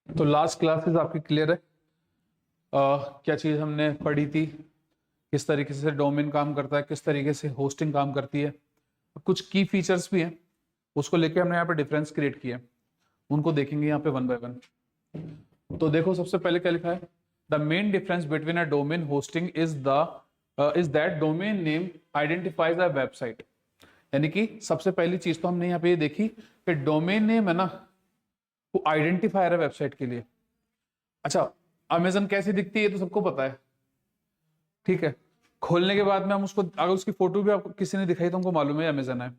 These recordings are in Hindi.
तो लास्ट क्लासेस आपकी क्लियर है? क्या चीज़ हमने पढ़ी थी, किस तरीके से डोमेन काम करता है, किस तरीके से होस्टिंग काम करती है, कुछ की फीचर्स भी हैं, उसको लेके हमने यहाँ पे डिफरेंस क्रिएट किया, उनको देखेंगे यहाँ पे वन बाय वन। तो देखो, सबसे पहले क्या लिखा है, the main difference between a domain hosting is that domain name identifies a website. यानी कि सबसे पहली चीज तो हमने यहाँ पे ये देखी कि डोमेन नेम है ना, वो आइडेंटिफायर है वेबसाइट के लिए। अच्छा, अमेजन कैसी दिखती है ये तो सबको पता है, ठीक है। खोलने के बाद में हम उसको, अगर उसकी फोटो भी आपको किसी ने दिखाई तो हमको मालूम है अमेजन है।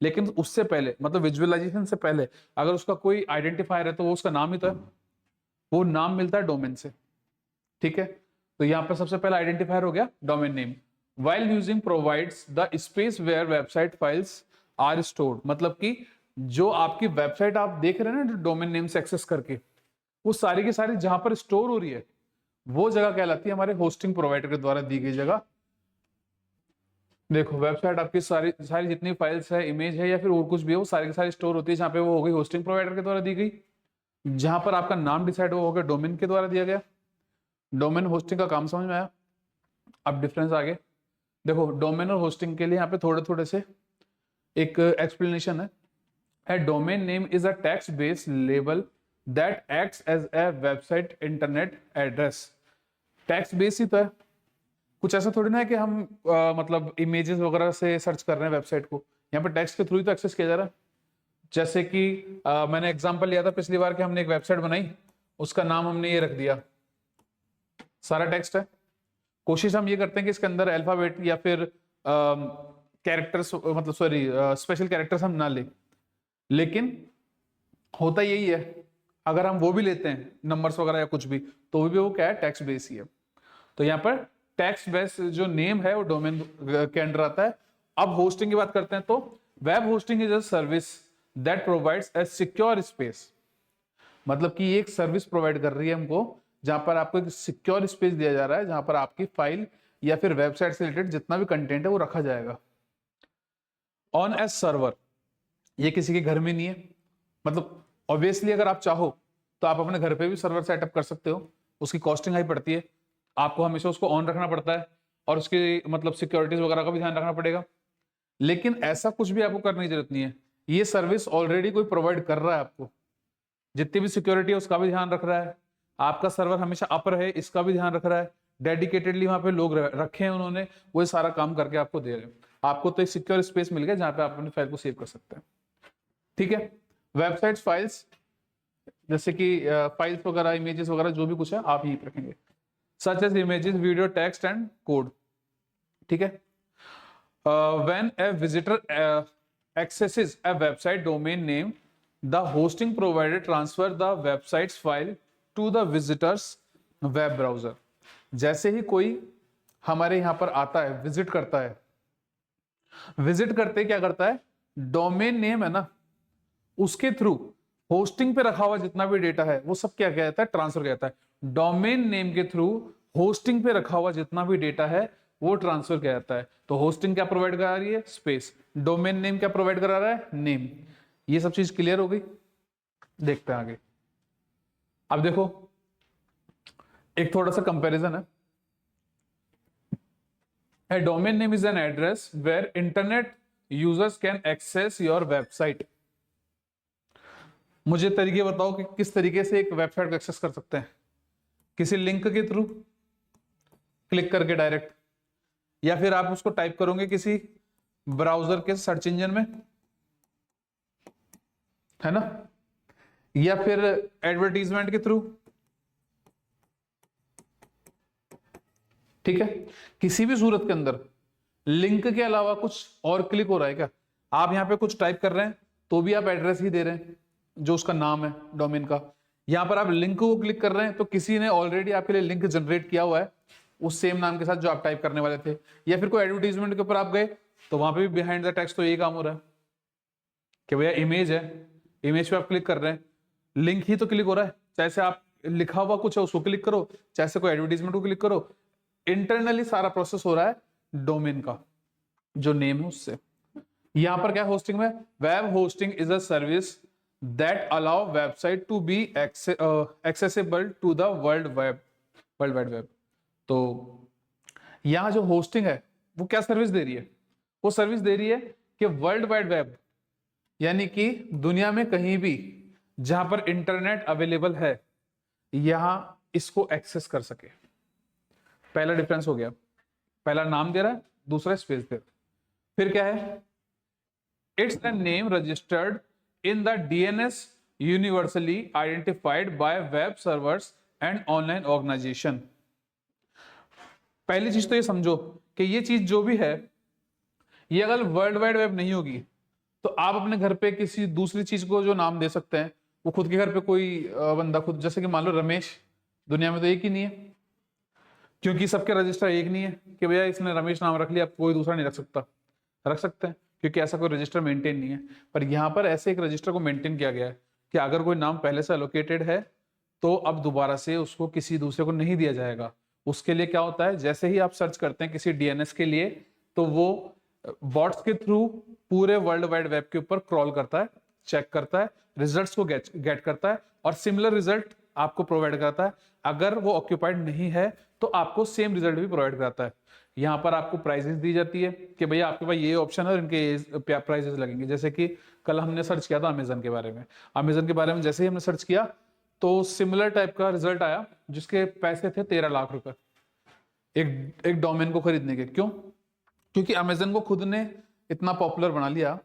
लेकिन उससे पहले, मतलब विजुअलाइजेशन से पहले, अगर उसका कोई आइडेंटिफायर है तो वो उसका नाम ही तो है, वो नाम मिलता है डोमेन से, ठीक है। तो यहाँ पर सबसे पहला आइडेंटिफायर हो गया domain name. While using provides the space where website files are stored. मतलब कि जो आपकी वेबसाइट आप देख रहे हैं ना डोमेन नेम से एक्सेस करके, वो सारी की सारी जहां पर स्टोर हो रही है वो जगह कहलाती है हमारे होस्टिंग प्रोवाइडर के द्वारा दी गई जगह। देखो, वेबसाइट आपकी सारी सारी जितनी फाइल्स है, इमेज है या फिर और कुछ भी है, वो सारी की सारी स्टोर होती है जहां पे वो हो गई होस्टिंग प्रोवाइडर के द्वारा दी गई। जहां पर आपका नाम डिसाइड हो गया डोमेन के द्वारा दिया गया। डोमेन होस्टिंग का काम समझ में आया? अब डिफरेंस आगे देखो, डोमेन और होस्टिंग के लिए यहाँ पे थोड़े थोड़े से एक एक्सप्लेनेशन है। A domain name is a text-based label that acts as a website internet address. Text base ही तो है, कुछ ऐसा थोड़ी ना है कि हम मतलब इमेजेस वगैरह से सर्च कर रहे हैं वेबसाइट को। यहाँ पे टेक्स्ट के थ्रू ही तो एक्सेस किया जा रहा है। जैसे कि मैंने एग्जांपल लिया था पिछली बार कि हमने एक वेबसाइट बनाई, उसका नाम हमने ये रख दिया, सारा टेक्स्ट है। कोशिश हम ये करते हैं कि इसके अंदर अल्फाबेट या फिर कैरेक्टर्स, मतलब सॉरी स्पेशल कैरेक्टर्स हम ना लें, लेकिन होता यही है। अगर हम वो भी लेते हैं नंबर्स वगैरह या कुछ भी, तो भी वो क्या है, टेक्स्ट बेस ही है। तो यहाँ पर टेक्स्ट बेस जो नेम है वो डोमेन के अंडर आता है। अब होस्टिंग की बात करते हैं तो web hosting is a service that provides a secure space. मतलब कि एक सर्विस प्रोवाइड कर रही है हमको, जहां पर आपको एक सिक्योर स्पेस दिया जा रहा है, जहां पर आपकी फाइल या फिर वेबसाइट से रिलेटेड जितना भी कंटेंट है वो रखा जाएगा ऑन एज सर्वर। ये किसी के घर में नहीं है, मतलब ऑब्वियसली अगर आप चाहो तो आप अपने घर पे भी सर्वर सेटअप कर सकते हो, उसकी कॉस्टिंग हाई पड़ती है, आपको हमेशा उसको ऑन रखना पड़ता है और उसकी मतलब सिक्योरिटीज वगैरह का भी ध्यान रखना पड़ेगा। लेकिन ऐसा कुछ भी आपको करने की जरूरत नहीं है, ये सर्विस ऑलरेडी कोई प्रोवाइड कर रहा है आपको। जितनी भी सिक्योरिटी है उसका भी ध्यान रख रहा है, आपका सर्वर हमेशा अप रहे इसका भी ध्यान रख रहा है, डेडिकेटेडली वहां पे लोग रखे हैं उन्होंने, वो सारा काम करके आपको दे रहे हैं। आपको तो एक सिक्योर स्पेस मिल गया जहां पे आप अपनी फाइल को सेव कर सकते हैं, ठीक है। वेबसाइट फाइल्स, जैसे कि फाइल्स वगैरह, इमेजेस वगैरह जो भी कुछ है आप यही रखेंगे, such as images, video, text and code, ठीक है। When a visitor accesses a website domain name, the hosting provider transfer the website's file to the visitor's web browser। जैसे ही कोई हमारे यहां पर आता है, विजिट करता है, विजिट करते क्या करता है, डोमेन नेम है ना, उसके थ्रू होस्टिंग पे रखा हुआ जितना भी डेटा है वो सब क्या कहता है, ट्रांसफर कहता है। डोमेन नेम के थ्रू होस्टिंग पे रखा हुआ जितना भी डेटा है वो ट्रांसफर किया जाता है। तो होस्टिंग क्या प्रोवाइड करा रही है, स्पेस। डोमेन नेम क्या प्रोवाइड करा रहा है, नेम। ये सब चीज क्लियर हो गई, देखते हैं आगे। अब देखो, एक थोड़ा सा कंपैरिजन है। A domain name is an address where internet users can access your website। मुझे तरीके बताओ कि किस तरीके से एक वेबसाइट को एक्सेस कर सकते हैं। किसी लिंक के थ्रू क्लिक करके डायरेक्ट, या फिर आप उसको टाइप करोगे किसी ब्राउजर के सर्च इंजन में, है ना, या फिर एडवर्टीजमेंट के थ्रू, ठीक है। किसी भी सूरत के अंदर लिंक के अलावा कुछ और क्लिक हो रहा है क्या? आप यहां पे कुछ टाइप कर रहे हैं तो भी आप एड्रेस ही दे रहे हैं जो उसका नाम है डोमेन का। यहां पर आप लिंक को क्लिक कर रहे हैं तो किसी ने ऑलरेडी आपके लिए लिंक जनरेट किया हुआ है उस सेम नाम के साथ जो आप टाइप करने वाले थे। या फिर कोई एडवर्टीजमेंट के ऊपर आप गए तो वहां पे भी बिहाइंड द टेक्स्ट तो यही काम हो रहा है कि भैया इमेज है, इमेज पे आप क्लिक कर रहे हैं, लिंक ही तो क्लिक हो रहा है। चाहे से आप लिखा हुआ कुछ है उसको क्लिक करो, चाहे से कोई एडवर्टीजमेंट को क्लिक करो, इंटरनली सारा प्रोसेस हो रहा है डोमेन का जो नेम है उससे। यहां पर क्या होस्टिंग में, web hosting is a service that allow website to be accessible to the world wide web. तो यहाँ जो होस्टिंग है वो क्या सर्विस दे रही है? वो सर्विस दे रही है कि वर्ल्ड वाइड वेब यानी कि दुनिया में कहीं भी जहां पर इंटरनेट अवेलेबल है यहां इसको एक्सेस कर सके। पहला डिफरेंस हो गया, पहला नाम दे रहा है, दूसरा स्पेस दे रहा है। फिर क्या है? It's the name registered in the DNS universally identified by web servers and online organization. पहली चीज तो ये समझो कि ये चीज जो भी है ये अगर वर्ल्ड वाइड वेब नहीं होगी तो आप अपने घर पे किसी दूसरी चीज को जो नाम दे सकते हैं वो खुद के घर पे कोई बंदा खुद, जैसे कि मान लो रमेश, दुनिया में तो एक ही नहीं है क्योंकि सबके रजिस्टर एक नहीं है कि भैया इसने रमेश नाम रख लिया, कोई दूसरा नहीं रख सकता। रख सकते हैं क्योंकि ऐसा कोई रजिस्टर मेंटेन नहीं है, पर यहाँ पर ऐसे एक रजिस्टर को मेंटेन किया गया है कि अगर कोई नाम पहले से एलोकेटेड है तो अब दोबारा से उसको किसी दूसरे को नहीं दिया जाएगा। उसके लिए क्या होता है, जैसे ही आप सर्च करते हैं किसी डीएनएस के लिए तो वो बॉट्स के थ्रू पूरे वर्ल्ड वाइड वेब के ऊपर क्रॉल करता है, चेक करता है, रिजल्ट्स को गेट करता है और सिमिलर रिजल्ट आपको प्रोवाइड करता है। अगर वो ऑक्यूपाइड नहीं है तो आपको सेम रिजल्ट भी प्रोवाइड करता है। यहाँ पर आपको प्राइजेस दी जाती है कि भैया आपके पास ये ऑप्शन है और इनके प्राइजेस लगेंगे। जैसे कि कल हमने सर्च किया था अमेजन के बारे में, अमेजन के बारे में जैसे ही हमने सर्च किया तो सिमिलर टाइप का रिजल्ट आया जिसके पैसे थे 13 लाख रुपए एक डोमेन को खरीदने के। क्यों? क्योंकि अमेजन को खुद ने इतना पॉपुलर बना लिया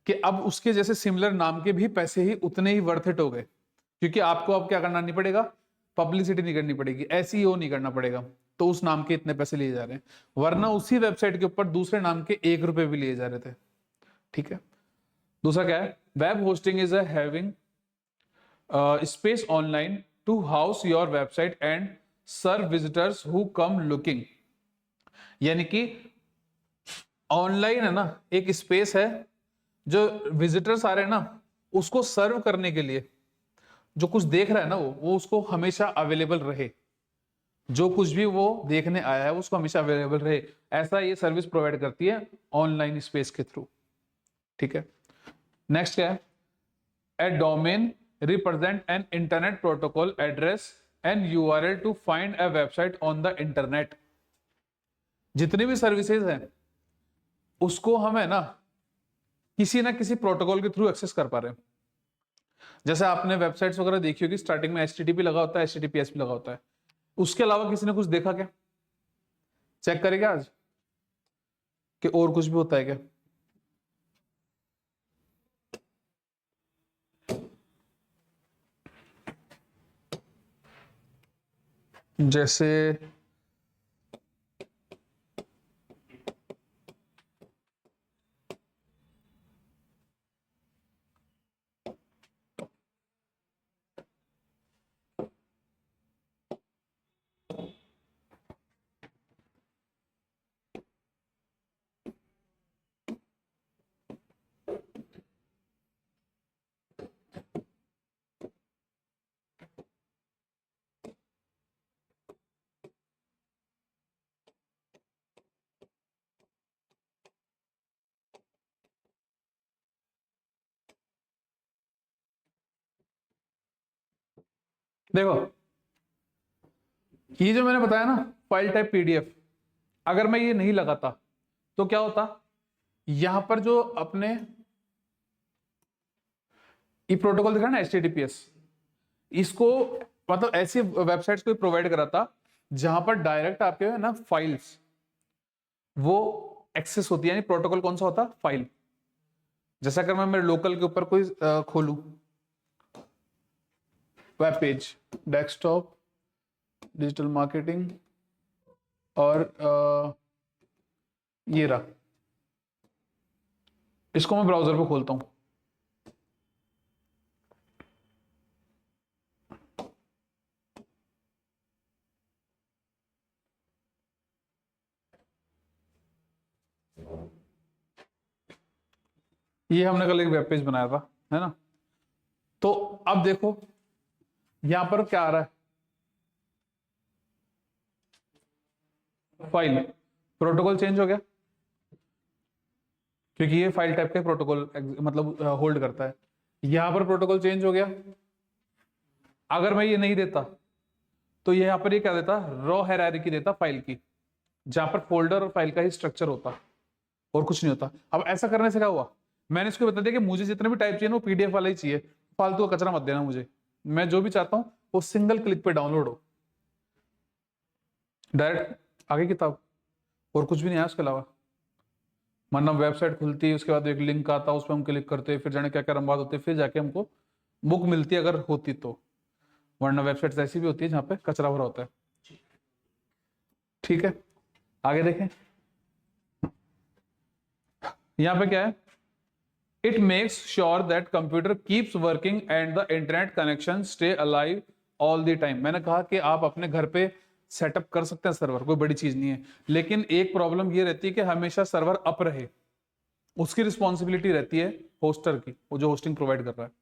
कि अब उसके जैसे सिमिलर नाम के भी पैसे ही उतने ही वर्थ इट हो गए, क्योंकि आपको अब क्या करना नहीं पड़ेगा, पब्लिसिटी नहीं करनी पड़ेगी, एसईओ नहीं करना पड़ेगा, तो उस नाम के इतने पैसे लिए जा रहे हैं। वरना उसी वेबसाइट के ऊपर दूसरे नाम के 1 रुपए भी लिए जा रहे थे। ठीक है। दूसरा क्या है? Web hosting is having space online to house your website and serve visitors who come looking. यानी कि ऑनलाइन है ना एक स्पेस है जो विजिटर्स आ रहे हैं ना उसको सर्व करने के लिए, जो कुछ देख रहा है ना वो उसको हमेशा अवेलेबल रहे, जो कुछ भी वो देखने आया है उसको हमेशा अवेलेबल रहे, ऐसा ये सर्विस प्रोवाइड करती है ऑनलाइन स्पेस के थ्रू। ठीक है। नेक्स्ट क्या है? A domain represent an internet protocol address and URL to find a website on the internet. जितनी भी सर्विसेज हैं उसको हम है ना किसी प्रोटोकॉल के थ्रू एक्सेस कर पा रहे हैं। जैसे आपने वेबसाइट्स वगैरह देखी होगी, स्टार्टिंग में HTTP लगा होता है, HTTPS भी लगा होता है। उसके अलावा किसी ने कुछ देखा क्या? चेक करेगा आज कि और कुछ भी होता है क्या? जैसे देखो ये जो मैंने बताया ना फाइल टाइप PDF, अगर मैं ये नहीं लगाता तो क्या होता, यहां पर जो अपने ये प्रोटोकॉल दिखा ना HTTPS, इसको मतलब ऐसी वेबसाइट्स को प्रोवाइड कराता जहां पर डायरेक्ट आपके है ना फाइल्स वो एक्सेस होती है। यानी प्रोटोकॉल कौन सा होता? फाइल। जैसा अगर मैं मेरे लोकल के ऊपर कोई खोलूं web page, desktop, digital marketing और ये रहा, इसको मैं ब्राउजर पे खोलता हूं। ये हमने कल एक वेब पेज बनाया था, है ना? तो अब देखो यहां पर क्या आ रहा है, फाइल। प्रोटोकॉल चेंज हो गया क्योंकि ये फाइल टाइप का प्रोटोकॉल मतलब होल्ड करता है। यहां पर प्रोटोकॉल चेंज हो गया। अगर मैं ये नहीं देता तो यहां पर ये क्या देता, रॉ हायरार्की देता फाइल की, जहां पर फोल्डर और फाइल का ही स्ट्रक्चर होता और कुछ नहीं होता। अब ऐसा करने से क्या हुआ, मैंने इसको बता दिया कि मुझे जितने भी टाइप चाहिए ना वो पीडीएफ वाला ही चाहिए, फालतू का कचरा मत देना मुझे, मैं जो भी चाहता हूं वो सिंगल क्लिक पे डाउनलोड हो, डायरेक्ट आगे किताब, और कुछ भी नहीं है उसके अलावा। वरना वेबसाइट खुलती है, उसके बाद एक लिंक आता है, उस पर हम क्लिक करते हैं, फिर जाने क्या क्या रंबाद होते हैं, फिर जाके हमको बुक मिलती है अगर होती तो, वरना वेबसाइट ऐसी भी होती है जहाँ पे कचरा भरा होता है। ठीक है, आगे देखें, यहाँ पे क्या है, it makes sure that computer keeps working and the internet connection stay alive all the time. मैंने कहा कि आप अपने घर पे सेटअप कर सकते हैं सर्वर, कोई बड़ी चीज नहीं है, लेकिन एक प्रॉब्लम ये रहती है कि हमेशा सर्वर अप रहे, उसकी रिस्पॉन्सिबिलिटी रहती है होस्टर की, वो जो होस्टिंग प्रोवाइड कर रहा है।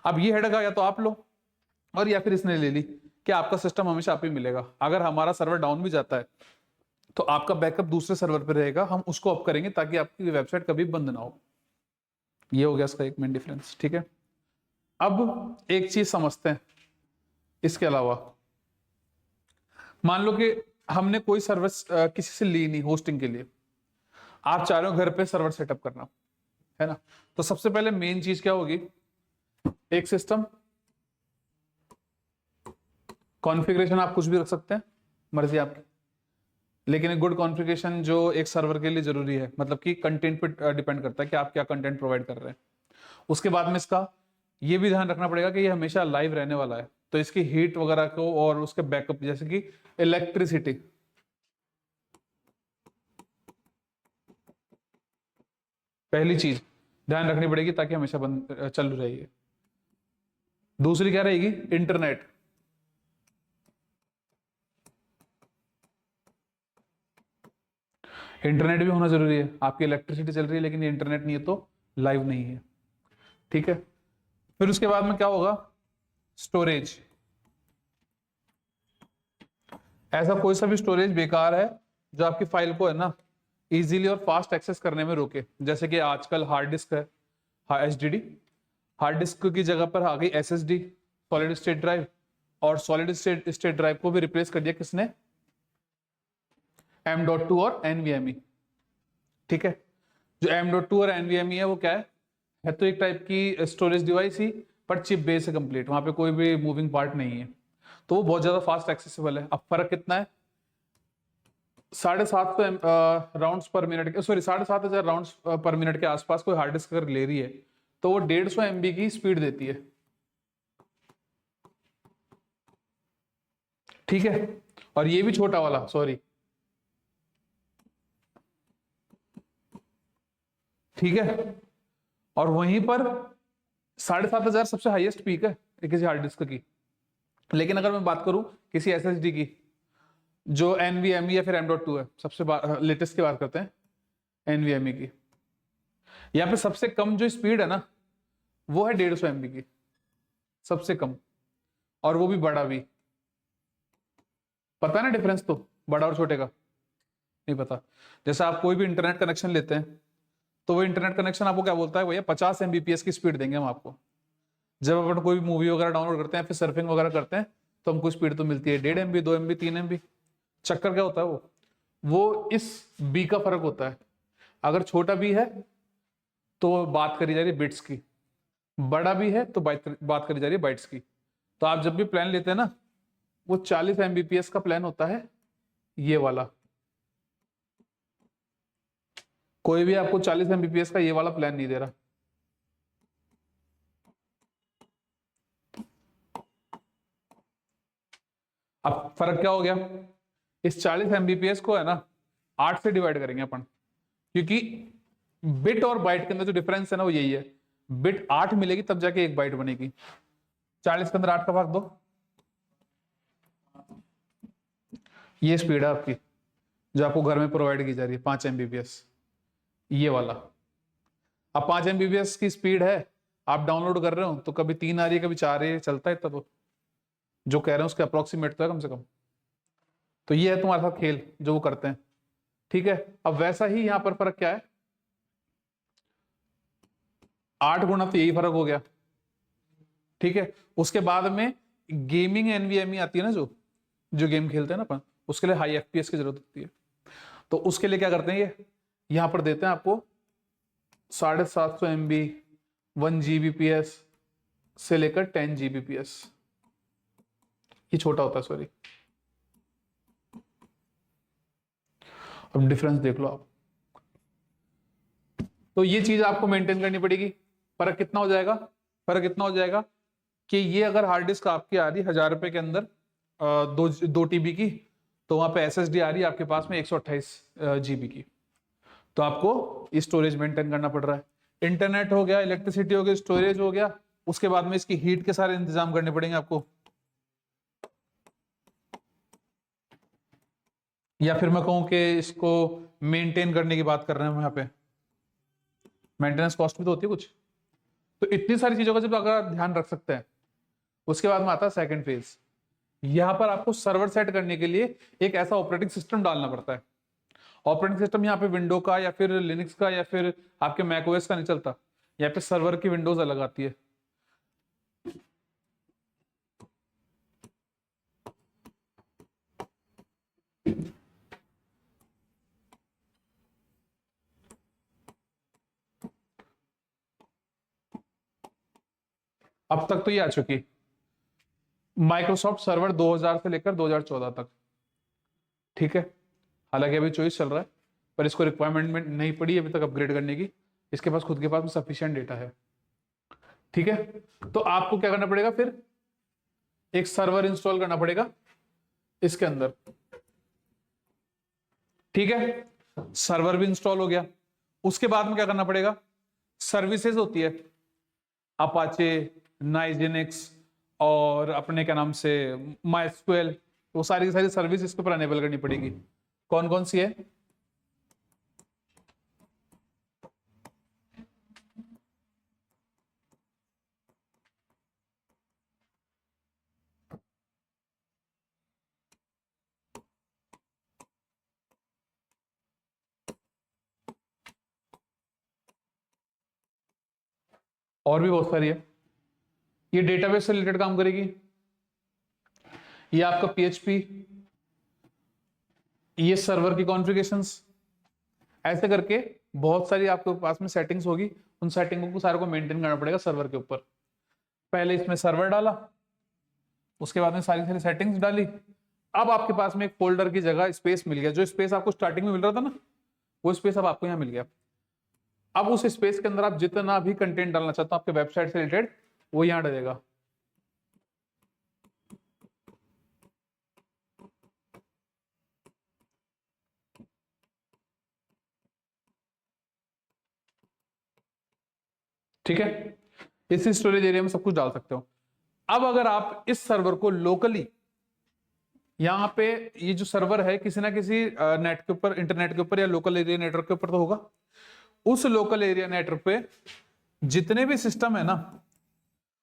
अब ये हेडक या तो आप लो और या फिर इसने ले ली कि आपका सिस्टम हमेशा आप ही मिलेगा, अगर हमारा सर्वर डाउन भी जाता है तो आपका बैकअप दूसरे सर्वर पे रहेगा, हम उसको अप करेंगे ताकि आपकी वेबसाइट कभी बंद ना हो। ये हो गया इसका एक मेन डिफरेंस। ठीक है, अब एक चीज समझते हैं इसके अलावा, मान लो कि हमने कोई सर्विस किसी से ली नहीं होस्टिंग के लिए, आप चाह रहे हो घर पे सर्वर सेटअप करना है ना, तो सबसे पहले मेन चीज क्या होगी, एक सिस्टम कॉन्फ़िगरेशन, आप कुछ भी रख सकते हैं मर्जी आपकी, लेकिन एक गुड कॉन्फ़िगरेशन जो एक सर्वर के लिए जरूरी है, मतलब कि कंटेंट पे डिपेंड करता है कि आप क्या कंटेंट प्रोवाइड कर रहे हैं। उसके बाद में इसका ये भी ध्यान रखना पड़ेगा कि ये हमेशा लाइव रहने वाला है, तो इसकी हीट वगैरह को और उसके बैकअप, जैसे कि इलेक्ट्रिसिटी, पहली चीज ध्यान रखनी पड़ेगी ताकि हमेशा बंद चल रही है। दूसरी क्या रहेगी, इंटरनेट, इंटरनेट भी होना जरूरी है, आपकी इलेक्ट्रिसिटी चल रही है लेकिन ये इंटरनेट नहीं है तो लाइव नहीं है। ठीक है, फिर उसके बाद में क्या होगा, स्टोरेज, ऐसा कोई सा भी स्टोरेज बेकार है जो आपकी फाइल को है ना इजीली और फास्ट एक्सेस करने में रोके, जैसे कि आजकल हार्ड डिस्क है, HDD, हार्ड डिस्क की जगह पर आ गई SSD, सॉलिड स्टेट ड्राइव, और सॉलिड स्टेट ड्राइव को भी रिप्लेस कर दिया किसने, M.2 और NVMe। ठीक है, जो M.2 और NVMe है वो क्या है तो एक टाइप की स्टोरेज डिवाइस ही, पर चिप बेस है कंप्लीट, वहां पे कोई भी मूविंग पार्ट नहीं है, तो वो बहुत ज्यादा फास्ट एक्सेसिबल है। अब फर्क कितना है, 750 राउंड्स पर मिनट, सॉरी 7,500 राउंड्स पर मिनट के आसपास कोई हार्ड डिस्क अगर ले रही है तो वो 150 MB की स्पीड देती है। ठीक है, और ये भी छोटा वाला, सॉरी, ठीक है, और वहीं पर 7,500 सबसे हाईएस्ट पीक है किसी हार्ड डिस्क की। लेकिन अगर मैं बात करूं किसी SSD की जो NVMe या फिर M.2 है, सबसे लेटेस्ट की बात करते हैं NVMe की, यहाँ पे सबसे कम जो स्पीड है ना वो है 150 MB की, सबसे कम, और वो भी बड़ा भी। पता है ना डिफरेंस, तो बड़ा और छोटे का नहीं पता। जैसे आप कोई भी इंटरनेट कनेक्शन लेते हैं तो वो इंटरनेट कनेक्शन आपको क्या बोलता है, भैया 50 MBPS की स्पीड देंगे हम आपको। जब अपन कोई भी मूवी वगैरह डाउनलोड करते हैं फिर सर्फिंग वगैरह करते हैं तो हमको स्पीड तो मिलती है 1.5 MB, 2 MB, 3 MB। चक्कर क्या होता है, वो इस बी का फर्क होता है। अगर छोटा भी है तो बात करी जा रही है बिट्स की, बड़ा भी है तो बात करी जा रही है बाइट्स की। तो आप जब भी प्लान लेते हैं ना वो 40 MBPS का प्लान होता है ये वाला, कोई भी आपको 40 MBPS का ये वाला प्लान नहीं दे रहा। अब फर्क क्या हो गया, इस 40 MBPS को है ना 8 से डिवाइड करेंगे अपन, क्योंकि बिट और बाइट के अंदर जो डिफरेंस है ना वो यही है, बिट 8 मिलेगी तब जाके एक बाइट बनेगी। 40 के अंदर 8 का भाग दो, ये स्पीड है आपकी जो आपको घर में प्रोवाइड की जा रही है 5 MBPS, ये वाला। अब 5 MBPS की स्पीड है, आप डाउनलोड कर रहे हो तो कभी 3 आ रही है कभी 4 आ रही है, चलता है इतना तो, जो कह रहे हैं उसके अप्रोक्सीमेट तो है कम से कम। तो ये है तुम्हारे साथ खेल जो वो करते हैं। ठीक है, अब वैसा ही यहां पर फर्क क्या है, 8 गुना तो यही फर्क हो गया, ठीक है। उसके बाद में गेमिंग एनवीएमई आती है ना, जो जो गेम खेलते हैं ना अपन, उसके लिए हाई एफपीएस की जरूरत होती है। तो उसके लिए क्या करते हैं, ये यहां पर देते हैं आपको 750 MB 1 Gbps से लेकर 10 Gbps, ये छोटा होता है सॉरी। अब डिफरेंस देख लो आप। तो ये चीज आपको मेंटेन करनी पड़ेगी। फर्क कितना हो जाएगा, फर्क इतना हो जाएगा कि ये अगर हार्ड डिस्क आपकी आ रही 1000 रुपए के अंदर 2 TB की, तो वहां पे एसएसडी आ रही है आपके पास में 128 GB की। तो आपको स्टोरेज मेंटेन करना पड़ रहा है। इंटरनेट हो गया, इलेक्ट्रिसिटी हो गई, स्टोरेज हो गया, उसके बाद में इसकी हीट के सारे इंतजाम करने पड़ेंगे आपको। या फिर मैं कहूं कि इसको मेंटेन करने की बात कर रहे हैं हम यहाँ पे, मेंटेनेंस कॉस्ट भी तो होती है कुछ। तो इतनी सारी चीजों का जब अगर आप ध्यान रख सकते हैं, उसके बाद में आता है सेकंड फेज। यहां पर आपको सर्वर सेट करने के लिए एक ऐसा ऑपरेटिंग सिस्टम डालना पड़ता है। ऑपरेटिंग सिस्टम यहाँ पे विंडो का या फिर लिनक्स का या फिर आपके मैक ओएस का नहीं चलता, यहाँ पे सर्वर की विंडोज अलग आती है। अब तक तो ये आ चुकी माइक्रोसॉफ्ट सर्वर 2000 से लेकर 2014 तक, ठीक है। हालांकि अभी चॉइस चल रहा है, पर इसको रिक्वायरमेंट में नहीं पड़ी अभी तक अपग्रेड करने की। इसके पास खुद के पास में सफिशिएंट डेटा है, ठीक है। तो आपको क्या करना पड़ेगा, फिर एक सर्वर इंस्टॉल करना पड़ेगा इसके अंदर, ठीक है। सर्वर भी इंस्टॉल हो गया। उसके बाद में क्या करना पड़ेगा, सर्विसेज होती है अपाचे, नाइजेनिक्स और अपने क्या नाम से माइस्क्वेल, वो सारी की सारी सर्विस इसके ऊपर अनेबल करनी पड़ेगी। कौन कौन सी है, और भी बहुत सारी है। ये डेटाबेस से रिलेटेड काम करेगी, ये आपका पीएचपी, ये सर्वर की कॉन्फ़िगरेशंस, ऐसे करके बहुत सारी आपके पास में सेटिंग्स होगी। उन सेटिंगों को सारे को मेंटेन करना पड़ेगा सर्वर के ऊपर। पहले इसमें सर्वर डाला, उसके बाद में सारी सारी सेटिंग्स डाली। अब आपके पास में एक फोल्डर की जगह स्पेस मिल गया। जो स्पेस आपको स्टार्टिंग में मिल रहा था ना, वो स्पेस अब आपको यहाँ मिल गया। अब उस स्पेस के अंदर आप जितना भी कंटेंट डालना चाहते हो आपके वेबसाइट से रिलेटेड, वो यहाँ डलेगा। ठीक है, इस स्टोरेज एरिया में सब कुछ डाल सकते हो। अब अगर आप इस सर्वर को लोकली, यहाँ पे ये जो सर्वर है किसी ना किसी नेट के ऊपर, इंटरनेट के ऊपर या लोकल एरिया नेटवर्क के ऊपर तो होगा, उस लोकल एरिया नेटवर्क पे जितने भी सिस्टम है ना,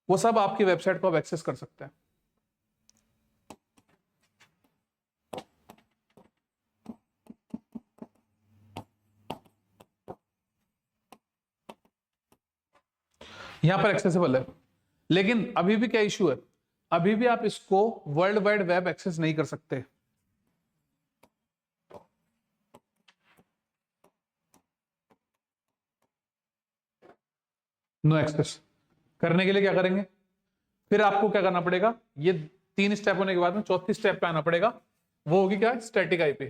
वो सब आपकी वेबसाइट को आप एक्सेस कर सकते हैं। यहां पर एक्सेसिबल है, लेकिन अभी भी क्या इश्यू है, अभी भी आप इसको वर्ल्ड वाइड वेब एक्सेस नहीं कर सकते। नो एक्सेस करने के लिए क्या करेंगे, फिर आपको क्या करना पड़ेगा, ये 3 स्टेप होने के बाद में चौथी स्टेप पे आना पड़ेगा। वो होगी क्या, स्टैटिक आईपी।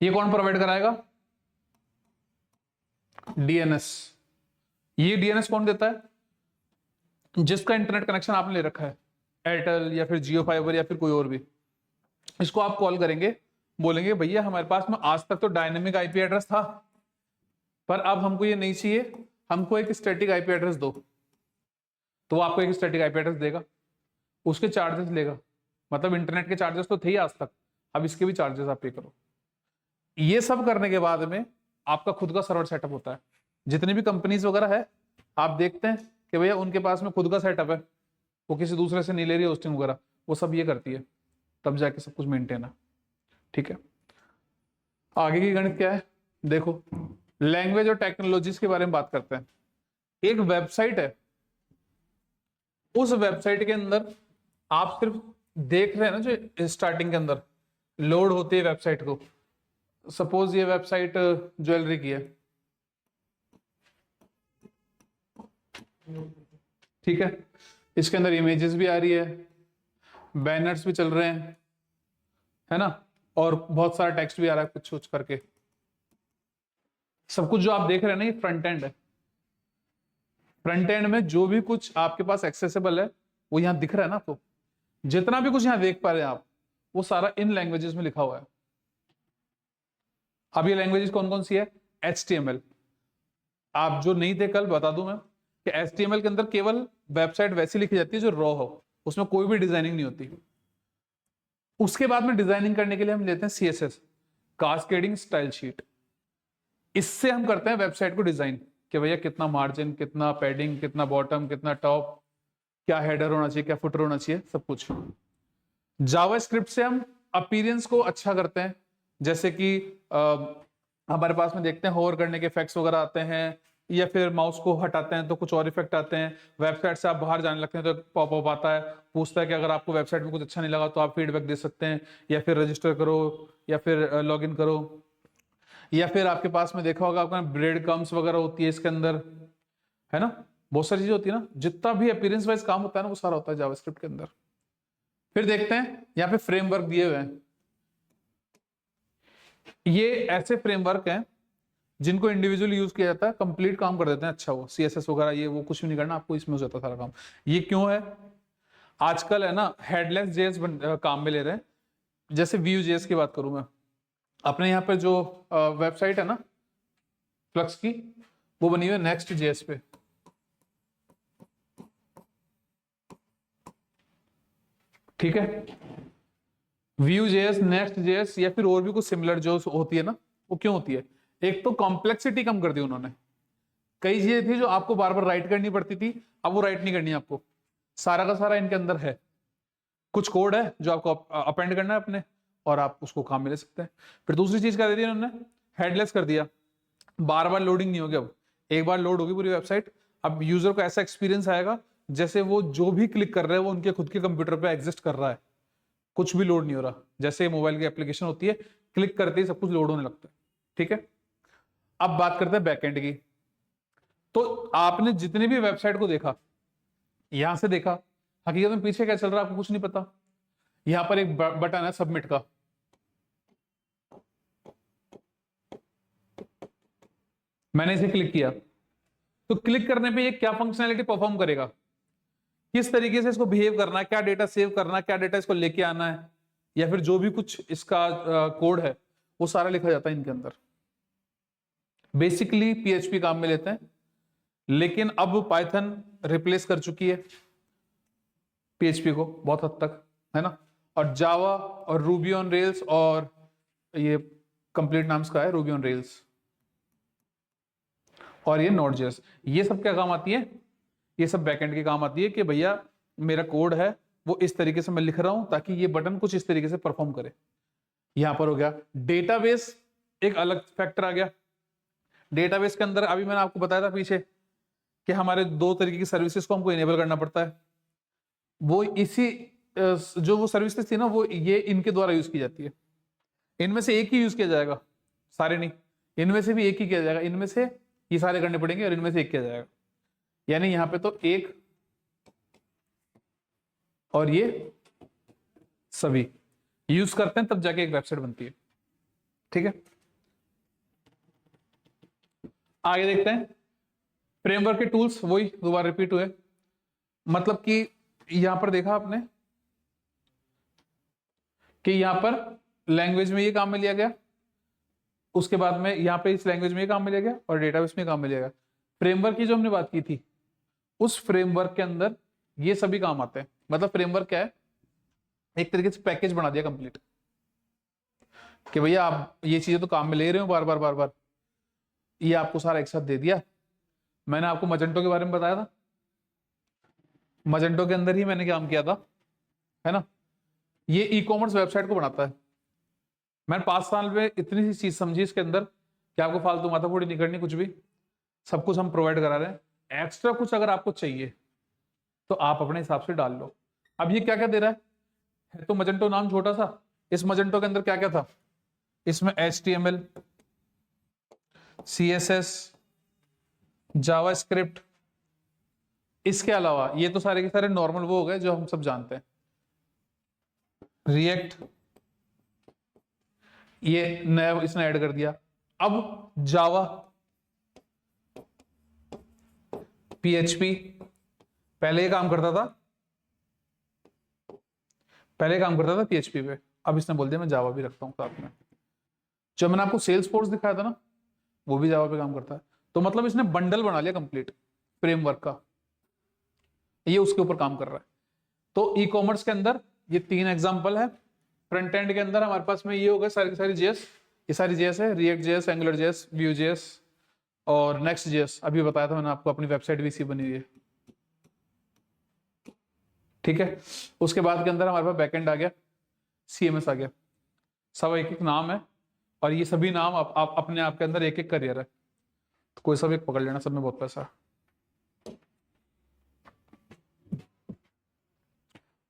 ये कौन प्रोवाइड कराएगा, डीएनएस। ये डीएनएस कौन देता है, जिसका इंटरनेट कनेक्शन आपने ले रखा है, एयरटेल या फिर जियो फाइबर या फिर कोई और भी। इसको आप कॉल करेंगे, बोलेंगे भैया हमारे पास में आज तक तो डायनेमिक आईपी एड्रेस था, पर अब हमको ये नहीं चाहिए, हमको एक स्टैटिक आईपी एड्रेस दो। तो वो आपको एक स्टैटिक आईपी एड्रेस देगा, उसके चार्जेस लेगा। मतलब इंटरनेट के चार्जेस तो थे ही आज तक, अब इसके भी चार्जेस आप पे करो। ये सब करने के बाद में आपका खुद का सर्वर सेटअप होता है। जितनी भी कंपनीज वगैरह है, आप देखते हैं कि भैया उनके पास में खुद का सेटअप है, वो किसी दूसरे से नहीं ले रही होस्टिंग वगैरह, वो सब ये करती है, तब जाके सब कुछ मेंटेन है। ठीक है, आगे की गणित क्या है देखो। लैंग्वेज और टेक्नोलॉजीज के बारे में बात करते हैं। एक वेबसाइट है, उस वेबसाइट के अंदर आप सिर्फ देख रहे हैं ना, जो स्टार्टिंग के अंदर लोड होती है वेबसाइट को। सपोज ये वेबसाइट ज्वेलरी की है, ठीक है, इसके अंदर इमेजेस भी आ रही है, बैनर्स भी चल रहे हैं, है ना, और बहुत सारा टेक्स्ट भी आ रहा है कुछ कुछ करके। सब कुछ जो आप देख रहे हैं ना, ये फ्रंट एंड है। फ्रंट एंड में जो भी कुछ आपके पास एक्सेसिबल है वो यहां दिख रहा है ना आपको। जितना भी कुछ यहां देख पा रहे हैं आप, वो सारा इन लैंग्वेजेस में लिखा हुआ है। अब ये लैंग्वेजेस कौन कौन सी है? HTML। आप जो नहीं थे कल, बता दूं मैं कि HTML के अंदर केवल वेबसाइट वैसी लिखी जाती है जो रॉ हो, उसमें कोई भी डिजाइनिंग नहीं होती। उसके बाद में डिजाइनिंग करने के लिए हम लेते हैं CSS, कास्केडिंग स्टाइल शीट। इससे हम करते हैं वेबसाइट को डिजाइन, कि भैया कितना मार्जिन, कितना पैडिंग, कितना बॉटम, कितना टॉप, क्या हेडर होना चाहिए, क्या फुटर होना चाहिए, सब कुछ। जावास्क्रिप्ट से हम अपीयरेंस को अच्छा करते हैं, जैसे कि हमारे पास में देखते हैं होवर करने के इफेक्ट्स वगैरह आते हैं, या फिर माउस को हटाते हैं तो कुछ और इफेक्ट आते हैं। वेबसाइट से आप बाहर जाने लगते हैं तो पॉपअप आता है, पूछता है कि अगर आपको वेबसाइट में कुछ अच्छा नहीं लगा तो आप फीडबैक दे सकते हैं, या फिर रजिस्टर करो, या फिर लॉग इन करो, या फिर आपके पास में देखा होगा आपका ब्रेड कम्स वगैरह होती है इसके अंदर, है ना, बहुत सारी चीजें होती है ना। जितना भी अपीयरेंस वाइज काम होता है ना, वो सारा होता है जावास्क्रिप्ट के अंदर। फिर देखते हैं यहाँ पे फ्रेमवर्क दिए हुए हैं। ये ऐसे फ्रेमवर्क हैं जिनको इंडिविजुअली यूज किया जाता है, कंप्लीट काम कर देते हैं। अच्छा, वो CSS वगैरह ये वो कुछ भी नहीं करना आपको, इसमें हो जाता है सारा काम। ये क्यों है? आजकल है ना हेडलेस JS काम में ले रहे हैं। जैसे Vue.js की बात करूं मैं, अपने यहाँ पे जो वेबसाइट है ना फ्लक्स की, वो बनी हुई है Next.js पे। ठीक है, Vue.js, Next.js या फिर और भी कुछ सिमिलर जो होती है ना, वो क्यों होती है? एक तो कॉम्प्लेक्सिटी कम कर दी उन्होंने। कई चीजें थी जो आपको बार बार राइट करनी पड़ती थी, अब वो राइट नहीं करनी आपको, सारा का सारा इनके अंदर है। कुछ कोड है जो आपको अपेंड करना है अपने, और आप उसको काम में ले सकते हैं। फिर दूसरी चीज क्या दे दी उन्होंने? हेडलेस कर दिया, बार बार लोडिंग नहीं होगी। अब एक बार लोड होगी पूरी वेबसाइट, अब यूजर को ऐसा एक्सपीरियंस आएगा जैसे वो जो भी क्लिक कर रहा है वो उनके खुद के कंप्यूटर पे एग्जिस्ट कर रहा है, कुछ भी लोड नहीं हो रहा। जैसे मोबाइल की एप्लीकेशन होती है, क्लिक करते ही सब कुछ लोड होने लगता है। ठीक है, अब बात करते हैं बैकएंड की। तो आपने जितनी भी वेबसाइट को देखा, यहां से देखा, हकीकत में पीछे क्या चल रहा है आपको कुछ नहीं पता। यहां पर एक बटन है सबमिट का, मैंने इसे क्लिक किया, तो क्लिक करने पे ये क्या फंक्शनैलिटी परफॉर्म करेगा, किस तरीके से इसको बिहेव करना है, क्या डेटा सेव करना है, क्या डेटा इसको लेके आना है, या फिर जो भी कुछ इसका कोड है वो सारा लिखा जाता है इनके अंदर। बेसिकली PHP काम में लेते हैं, लेकिन अब पाइथन रिप्लेस कर चुकी है PHP को बहुत हद तक, है ना। और जावा और रूबी ऑन रेल्स, और ये कंप्लीट नाम इसका है रूबी ऑन रेल्स, और ये Node.js, ये सब क्या काम आती है? ये सब बैकएंड के काम आती है कि भैया मेरा कोड है वो इस तरीके से मैं लिख रहा हूं ताकि ये बटन कुछ इस तरीके से परफॉर्म करे। यहां पर हो गया डेटाबेस, एक अलग फैक्टर आ गया। डेटाबेस के अंदर अभी मैंने आपको बताया था पीछे कि हमारे दो तरीके की सर्विसेज को हमको इनेबल करना पड़ता है। वो इसी जो वो सर्विसेज थी ना, वो ये इनके द्वारा यूज की जाती है। इनमें से एक ही यूज किया जाएगा, सारे नहीं, इनमें से भी एक ही किया जाएगा। इनमें से ये सारे करने पड़ेंगे और इनमें से एक किया जाएगा। यानी यहां पे तो एक और ये सभी यूज करते हैं, तब जाके एक वेबसाइट बनती है। ठीक है, आगे देखते हैं फ्रेमवर्क के टूल्स। वही दोबारा रिपीट हुए, मतलब कि यहां पर देखा आपने कि यहां पर लैंग्वेज में ये काम में लिया गया, उसके बाद में यहां पे इस लैंग्वेज में ये काम में लिया गया, और डेटाबेस में काम में लिया गया। फ्रेमवर्क की जो हमने बात की थी, उस फ्रेमवर्क के अंदर ये सभी काम आते हैं। मतलब फ्रेमवर्क क्या है? एक तरीके से पैकेज बना दिया कंप्लीट, कि भैया आप ये चीजें तो काम में ले रहे हो बार बार बार बार, ये आपको सारा एक साथ दे दिया। मैंने आपको मजेंटो के बारे में बताया था, मजेंटो के अंदर ही मैंने काम किया था, है ना। ये ई-कॉमर्स वेबसाइट को बनाता है। मैंने 5 साल में इतनी सी चीज समझी इसके अंदर कि आपको फालतू माथाफोड़ी नहीं करनी, कुछ भी सब कुछ हम प्रोवाइड करा रहे हैं। एक्स्ट्रा कुछ अगर आपको चाहिए तो आप अपने हिसाब से डाल लो। अब ये क्या क्या दे रहा है तो मजेंटो नाम छोटा सा, इस मजेंटो के अंदर क्या क्या था, इसमें HTML, CSS, जावास्क्रिप्ट, इसके अलावा ये तो सारे के सारे नॉर्मल वो हो गए जो हम सब जानते हैं, रिएक्ट ये नया इसने ऐड कर दिया। अब जावा, PHP, पहले ये काम करता था, PHP पे, अब इसने बोल दिया मैं जावा भी रखता हूं साथ में। जो मैंने आपको सेल्स फोर्स दिखाया था ना, वो भी जावा पे काम करता है। तो मतलब इसने बंडल बना लिया कंप्लीट फ्रेमवर्क का, ये उसके ऊपर काम कर रहा है। तो ई कॉमर्स के अंदर ये 3 एग्जांपल है। फ्रंट एंड के अंदर हमारे पास में ये हो गए सारी सारी जेएस, ये सारी जेएस है, react JS, angular JS, Vue JS और नेक्स्ट जेएस। अभी बताया था मैंने आपको, अपनी वेबसाइट भी इसी बनी हुई है, ठीक है। उसके बाद के अंदर हमारे पास बैकएंड आ गया, CMS आ गया, सब एक एक नाम है और ये सभी नाम आप अपने आप के अंदर एक एक करियर है, तो कोई सब एक पकड़ लेना, सब में बहुत पैसा है।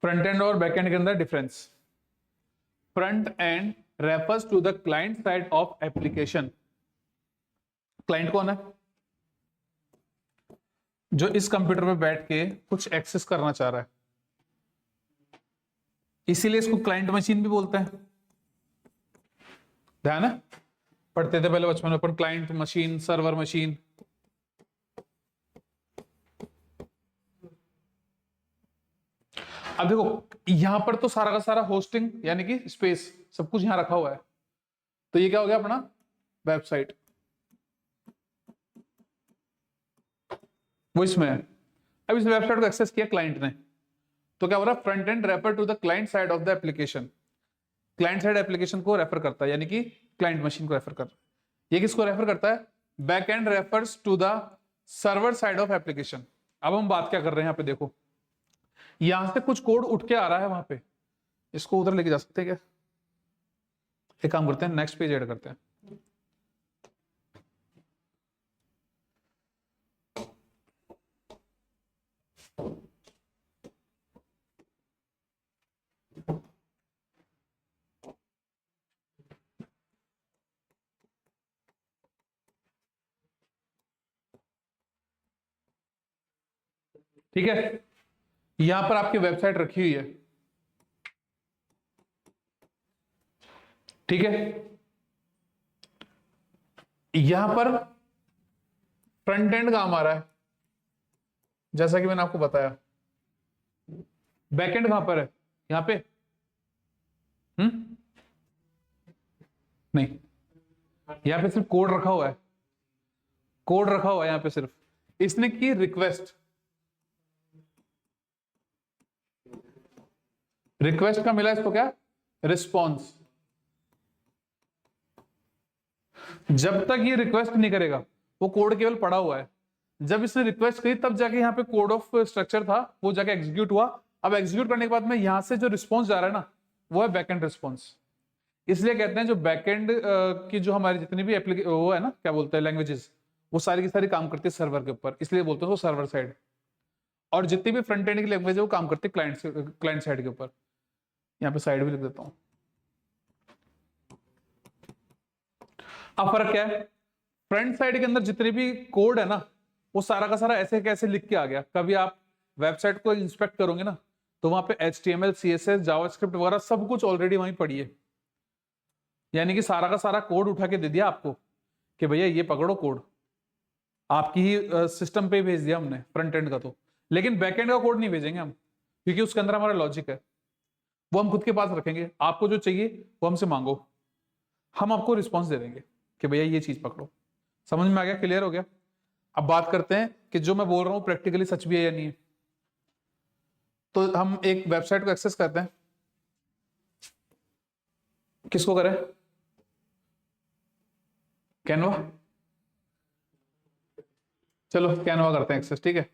फ्रंट एंड और बैक एंड के अंदर difference, front end refers to the client side of application. Client कौन है, जो इस कंप्यूटर पे बैठ के कुछ एक्सेस करना चाह रहा है, इसीलिए इसको क्लाइंट मशीन भी बोलते हैं। ध्यान है, पढ़ते थे पहले बचपन में अपन, क्लाइंट मशीन, सर्वर मशीन। अब देखो यहां पर तो सारा का सारा होस्टिंग यानी कि स्पेस सब कुछ यहां रखा हुआ है, तो ये क्या हो गया अपना वेबसाइट, वो इसमें है। अब इस वेबसाइट को एक्सेस किया क्लाइंट ने, तो क्या हो रहा है, front end refer to the client side of the application. Client side application को रेफर करता है, यानी कि क्लाइंट मशीन को रेफर करता है। ये किसको रेफर करता है, back end refers to the server side of application. अब हम बात क्या कर रहे हैं, यहाँ पे देखो, यहां से कुछ कोड उठ के आ रहा है वहां पे, इसको उधर लेके जा सकते हैं क्या, एक काम करते हैं, नेक्स्ट पेज ऐड करते हैं। ठीक है, यहां पर आपकी वेबसाइट रखी हुई है, ठीक है। यहां पर फ्रंट एंड काम आ रहा है, जैसा कि मैंने आपको बताया। बैक एंड कहां पर है, यहां पे, नहीं, यहां पे सिर्फ कोड रखा हुआ है, कोड रखा हुआ है यहां पे सिर्फ। इसने की रिक्वेस्ट, रिक्वेस्ट का मिला इसको क्या, रिस्पॉन्स। जब तक ये रिक्वेस्ट नहीं करेगा वो कोड केवल पड़ा हुआ है, जब इसने रिक्वेस्ट करी तब जाके यहाँ पे कोड ऑफ स्ट्रक्चर था वो जाके एग्जीक्यूट हुआ। अब एग्जीक्यूट करने के बाद में यहां से जो रिस्पॉन्स जा रहा है ना, वो है बैकएंड रिस्पॉन्स। इसलिए कहते हैं जो बैकएंड की जो हमारी जितनी भी वो है ना, क्या बोलते हैं, लैंग्वेजेस, वो सारी की सारी काम करती है सर्वर के ऊपर, इसलिए बोलते हैं वो सर्वर साइड। और जितनी भी फ्रंट एंड की लैंग्वेज है वो काम करती है क्लाइंट साइड के ऊपर। यहाँ पे साइड भी लिख देता हूं। अब फर्क क्या है, फ्रंट साइड के अंदर जितने भी कोड है ना, वो सारा का सारा ऐसे कैसे लिख के आ गया। कभी आप वेबसाइट को इंस्पेक्ट करोगे ना, तो वहां पे HTML, CSS, जावास्क्रिप्ट वगैरह सब कुछ ऑलरेडी वहीं पड़ी है, यानी कि सारा का सारा कोड उठा के दे दिया आपको कि भैया ये पकड़ो कोड, आपकी ही सिस्टम पे भेज दिया हमने फ्रंट एंड का। तो लेकिन बैक एंड का कोड नहीं भेजेंगे हम, क्योंकि उसके अंदर हमारा लॉजिक है, वो हम खुद के पास रखेंगे। आपको जो चाहिए वो हमसे मांगो, हम आपको रिस्पॉन्स दे देंगे कि भैया ये चीज पकड़ो। समझ में आ गया, क्लियर हो गया। अब बात करते हैं कि जो मैं बोल रहा हूं प्रैक्टिकली सच भी है या नहीं है। तो हम एक वेबसाइट को एक्सेस करते हैं, किसको करें, कैनवा, चलो कैनवा करते हैं एक्सेस, ठीक है।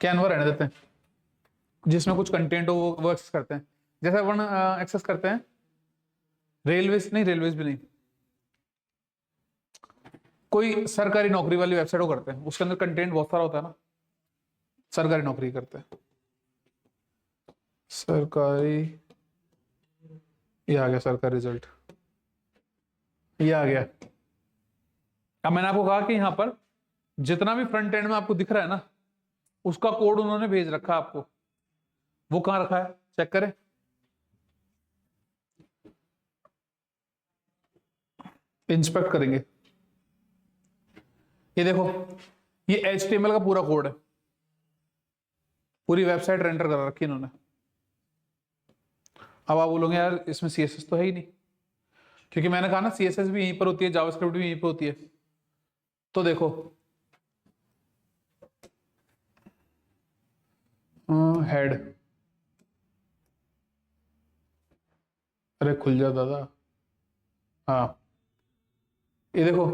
कैनवा रहने देते हैं, जिसमें कुछ कंटेंट हो वो एक्सेस करते हैं। जैसे अपन एक्सेस करते हैं रेलवेज नहीं, रेलवेज भी नहीं, कोई सरकारी नौकरी वाली वेबसाइट को करते हैं, उसके अंदर कंटेंट बहुत सारा होता है ना, सरकारी नौकरी करते हैं। सरकारी, ये आ गया सरकारी रिजल्ट, ये आ गया। अब मैंने आपको कहा कि यहां पर जितना भी फ्रंट एंड में आपको दिख रहा है ना, उसका कोड उन्होंने भेज रखा है आपको। वो कहां रखा है, चेक करें। इंस्पेक्ट करेंगे, ये देखो, ये HTML का पूरा कोड है, पूरी वेबसाइट रेंडर कर रखी इन्होंने। अब आप बोलोगे यार इसमें CSS तो है ही नहीं, क्योंकि मैंने कहा ना CSS भी यहीं पर होती है, जावास्क्रिप्ट भी यहीं पर होती है। तो देखो हेड, अरे खुल जा दादा, हाँ ये देखो,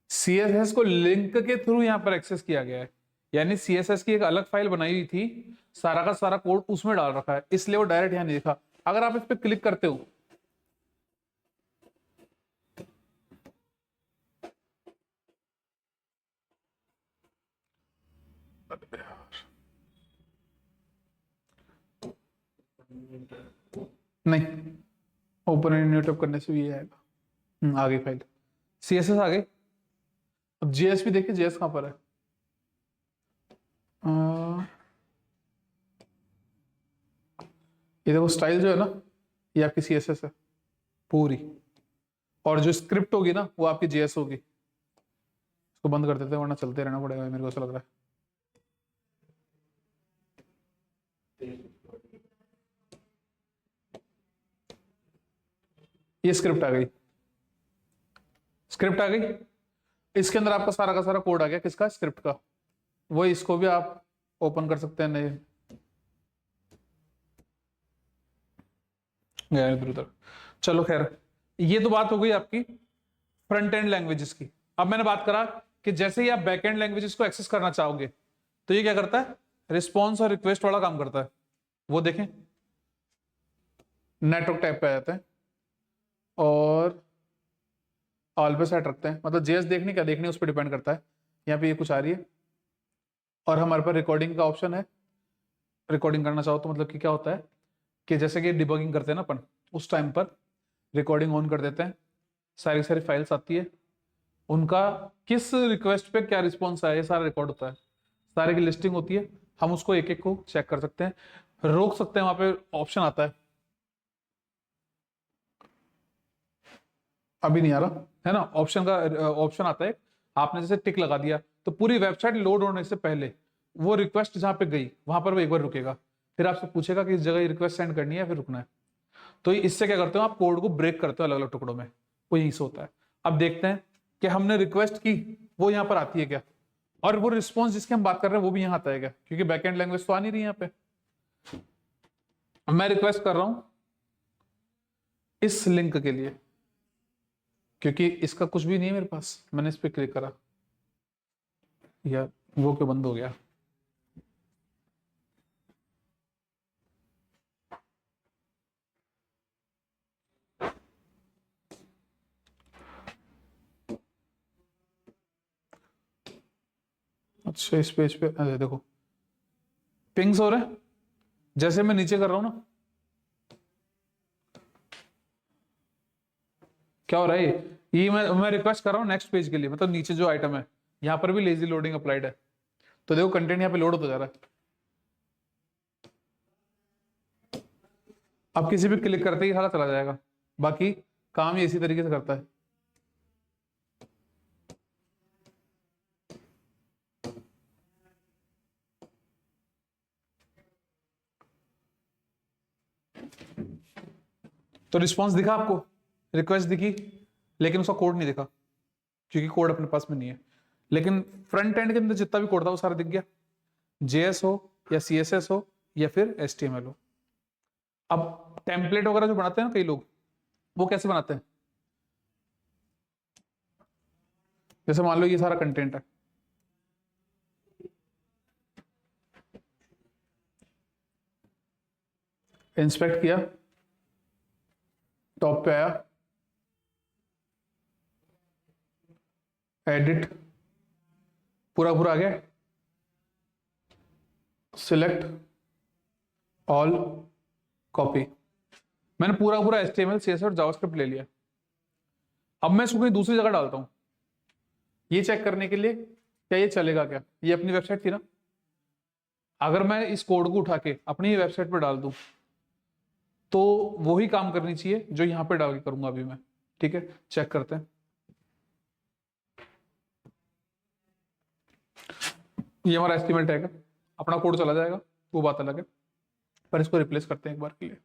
CSS को लिंक के थ्रू यहां पर एक्सेस किया गया है, यानी CSS की एक अलग फाइल बनाई हुई थी, सारा का सारा कोड उसमें डाल रखा है, इसलिए वो डायरेक्ट यहां नहीं दिखा। अगर आप इस पर क्लिक करते हो, नहीं ओपन न्यू टैब करने से भी ये आएगा। आ गई फाइल, CSS आ गई। अब JS भी देखिए, JS कहां पर है, ये देखो स्टाइल जो है ना, ये आपकी CSS है पूरी, और जो स्क्रिप्ट होगी ना वो आपकी JS होगी। इसको बंद कर देते हैं वरना चलते रहना पड़ेगा, मेरे को ऐसा लग रहा है। ये स्क्रिप्ट आ गई, स्क्रिप्ट आ गई, इसके अंदर आपका सारा का सारा कोड आ गया, किसका, स्क्रिप्ट का। वो इसको भी आप ओपन कर सकते हैं, नहीं गया इधर उधर। चलो खैर, ये तो बात हो गई आपकी फ्रंट एंड लैंग्वेजेस की। अब मैंने बात करा कि जैसे ही आप बैक एंड लैंग्वेजेस को एक्सेस करना चाहोगे, तो ये क्या करता है, रिस्पॉन्स और रिक्वेस्ट वाला काम करता है। वो देखें, नेटवर्क टाइप पे आ जाता है और ऑल पे सेट रखते हैं, मतलब JS देखनी क्या देखनी उस पर डिपेंड करता है। यहाँ पे ये कुछ आ रही है, और हमारे पास रिकॉर्डिंग का ऑप्शन है। रिकॉर्डिंग करना चाहो तो मतलब कि क्या होता है कि जैसे कि डिबगिंग करते हैं ना अपन, उस टाइम पर रिकॉर्डिंग ऑन कर देते हैं, सारी सारी फाइल्स आती है, उनका किस रिक्वेस्ट पे क्या रिस्पॉन्स आया, ये सारा रिकॉर्ड होता है, सारे की लिस्टिंग होती है। हम उसको एक एक को चेक कर सकते हैं, रोक सकते हैं, वहां पे ऑप्शन आता है। अभी नहीं आ रहा है ना, ऑप्शन का ऑप्शन आता है, आपने जैसे टिक लगा दिया तो पूरी वेबसाइट लोड होने से पहले वो रिक्वेस्ट जहां पे गई वहां पर वो एक बार रुकेगा, फिर आपसे पूछेगा कि इस जगह रिक्वेस्ट सेंड करनी है फिर रुकना है। तो इससे क्या करते हो, आप कोड को ब्रेक करते हो अलग अलग टुकड़ों में, वो यहीं से होता है। अब देखते हैं कि हमने रिक्वेस्ट की, वो यहाँ पर आती है क्या, और वो रिस्पॉन्स जिसकी हम बात कर रहे हैं वो भी यहाँ आता है क्या, क्योंकि बैकएंड लैंग्वेज तो आ नहीं रही यहाँ पे। अब मैं रिक्वेस्ट कर रहा हूं इस लिंक के लिए, क्योंकि इसका कुछ भी नहीं है मेरे पास, मैंने इस पर क्लिक करा, यार वो क्यों बंद हो गया। अच्छा इस पेज पे अरे देखो पिंग्स हो रहे हैं, जैसे मैं नीचे कर रहा हूं ना, क्या हो रहा है, ये मैं रिक्वेस्ट कर रहा हूँ नेक्स्ट पेज के लिए, मतलब नीचे जो आइटम है यहाँ पर भी लेजी लोडिंग अप्लाइड है, तो देखो कंटेंट यहाँ पे लोड होता जा रहा है। अब किसी भी क्लिक करते ही सारा चला जाएगा, बाकी काम ये इसी तरीके से करता है। तो रिस्पॉन्स दिखा आपको, रिक्वेस्ट दिखी, लेकिन उसका कोड नहीं दिखा, क्योंकि कोड अपने पास में नहीं है। लेकिन फ्रंट एंड के अंदर जितना भी कोड था वो सारा दिख गया, JS हो या CSS हो या फिर HTML हो। अब टेम्पलेट वगैरह जो बनाते हैं ना कई लोग, वो कैसे बनाते हैं, जैसे मान लो ये सारा कंटेंट है, इंस्पेक्ट किया टॉप पे आया, एडिट, पूरा पूरा आ गया, सिलेक्ट ऑल, कॉपी। मैंने पूरा पूरा HTML CSS और जावास्क्रिप्ट ले लिया। अब मैं इसको कहीं दूसरी जगह डालता हूं, ये चेक करने के लिए क्या ये चलेगा क्या। ये अपनी वेबसाइट थी ना, अगर मैं इस कोड को उठा के अपनी वेबसाइट पर डाल दूं तो वही काम करनी चाहिए जो यहां पे डाल के करूंगा अभी मैं। ठीक है, चेक करते हैं। ये हमारा एस्टिमेट है, अपना कोड चला जाएगा, वो बात अलग है, पर इसको रिप्लेस करते हैं एक बार के लिए।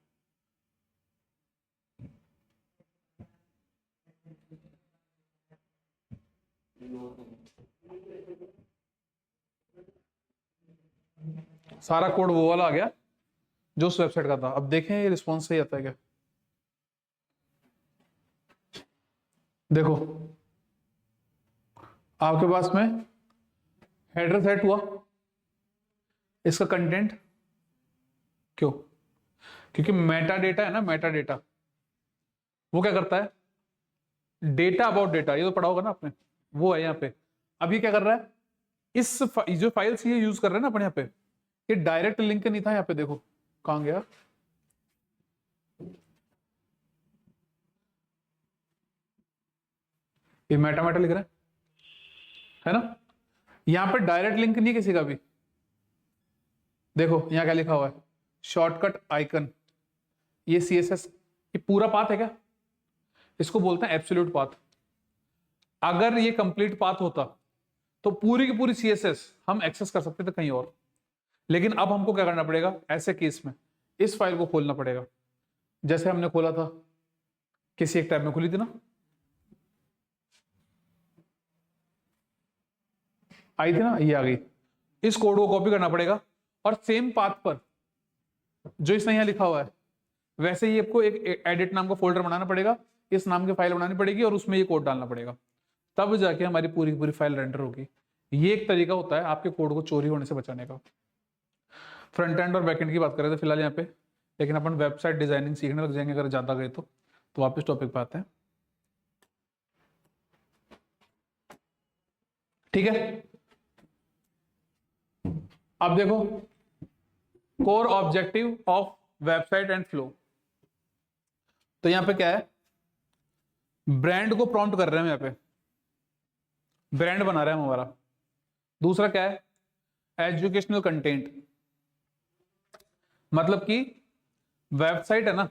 सारा कोड वो वाला आ गया जो उस वेबसाइट का था। अब देखें ये रिस्पॉन्स सही आता है क्या। देखो आपके पास में हेडर सेट हुआ, इसका कंटेंट क्यों, क्योंकि मेटा डेटा है ना, मेटा डेटा वो क्या करता है, डेटा अबाउट डेटा, ये तो पढ़ा होगा ना आपने, वो है यहाँ पे। अब ये क्या कर रहा है, इस जो फाइल्स ये यूज कर रहे हैं ना अपन यहाँ पे, ये डायरेक्ट लिंक नहीं था यहाँ पे, देखो कहां गया, ये मेटा मेटा लिख रहा है ना, यहां पे डायरेक्ट लिंक नहीं किसी का भी। देखो यहां क्या लिखा हुआ है, शॉर्टकट आइकन, ये CSS, ये पूरा पाथ है क्या, इसको बोलते हैं एब्सोल्यूट पाथ। अगर ये कंप्लीट पाथ होता तो पूरी की पूरी CSS हम एक्सेस कर सकते थे कहीं और, लेकिन अब हमको क्या करना पड़ेगा, ऐसे केस में इस फाइल को खोलना पड़ेगा, जैसे हमने खोला था, किसी एक टैब में खुली थी ना, आई थी ना, ये आ गई। इस कोड को कॉपी करना पड़ेगा और सेम पाथ पर जो इसने यहां लिखा हुआ है वैसे ही आपको एक एडिट नाम का फोल्डर बनाना पड़ेगा, इस नाम की फाइल बनानी पड़ेगी और उसमें ये कोड डालना पड़ेगा, तब जाके हमारी पूरी पूरी फाइल रेंडर होगी। ये एक तरीका होता है आपके कोड को चोरी होने से बचाने का। फ्रंट एंड और बैक एंड की बात कर रहे थे फिलहाल यहाँ पे, लेकिन अपन वेबसाइट डिजाइनिंग सीखने लग जाएंगे अगर ज्यादा गए तो वापस टॉपिक पे आते हैं। ठीक है, अब देखो core objective of website and flow, तो यहां पे क्या है, ब्रांड को प्रॉम्प्ट कर रहे हैं यहाँ पे, ब्रांड बना रहे हैं हमारा। दूसरा क्या है, एजुकेशनल कंटेंट, मतलब कि वेबसाइट है ना,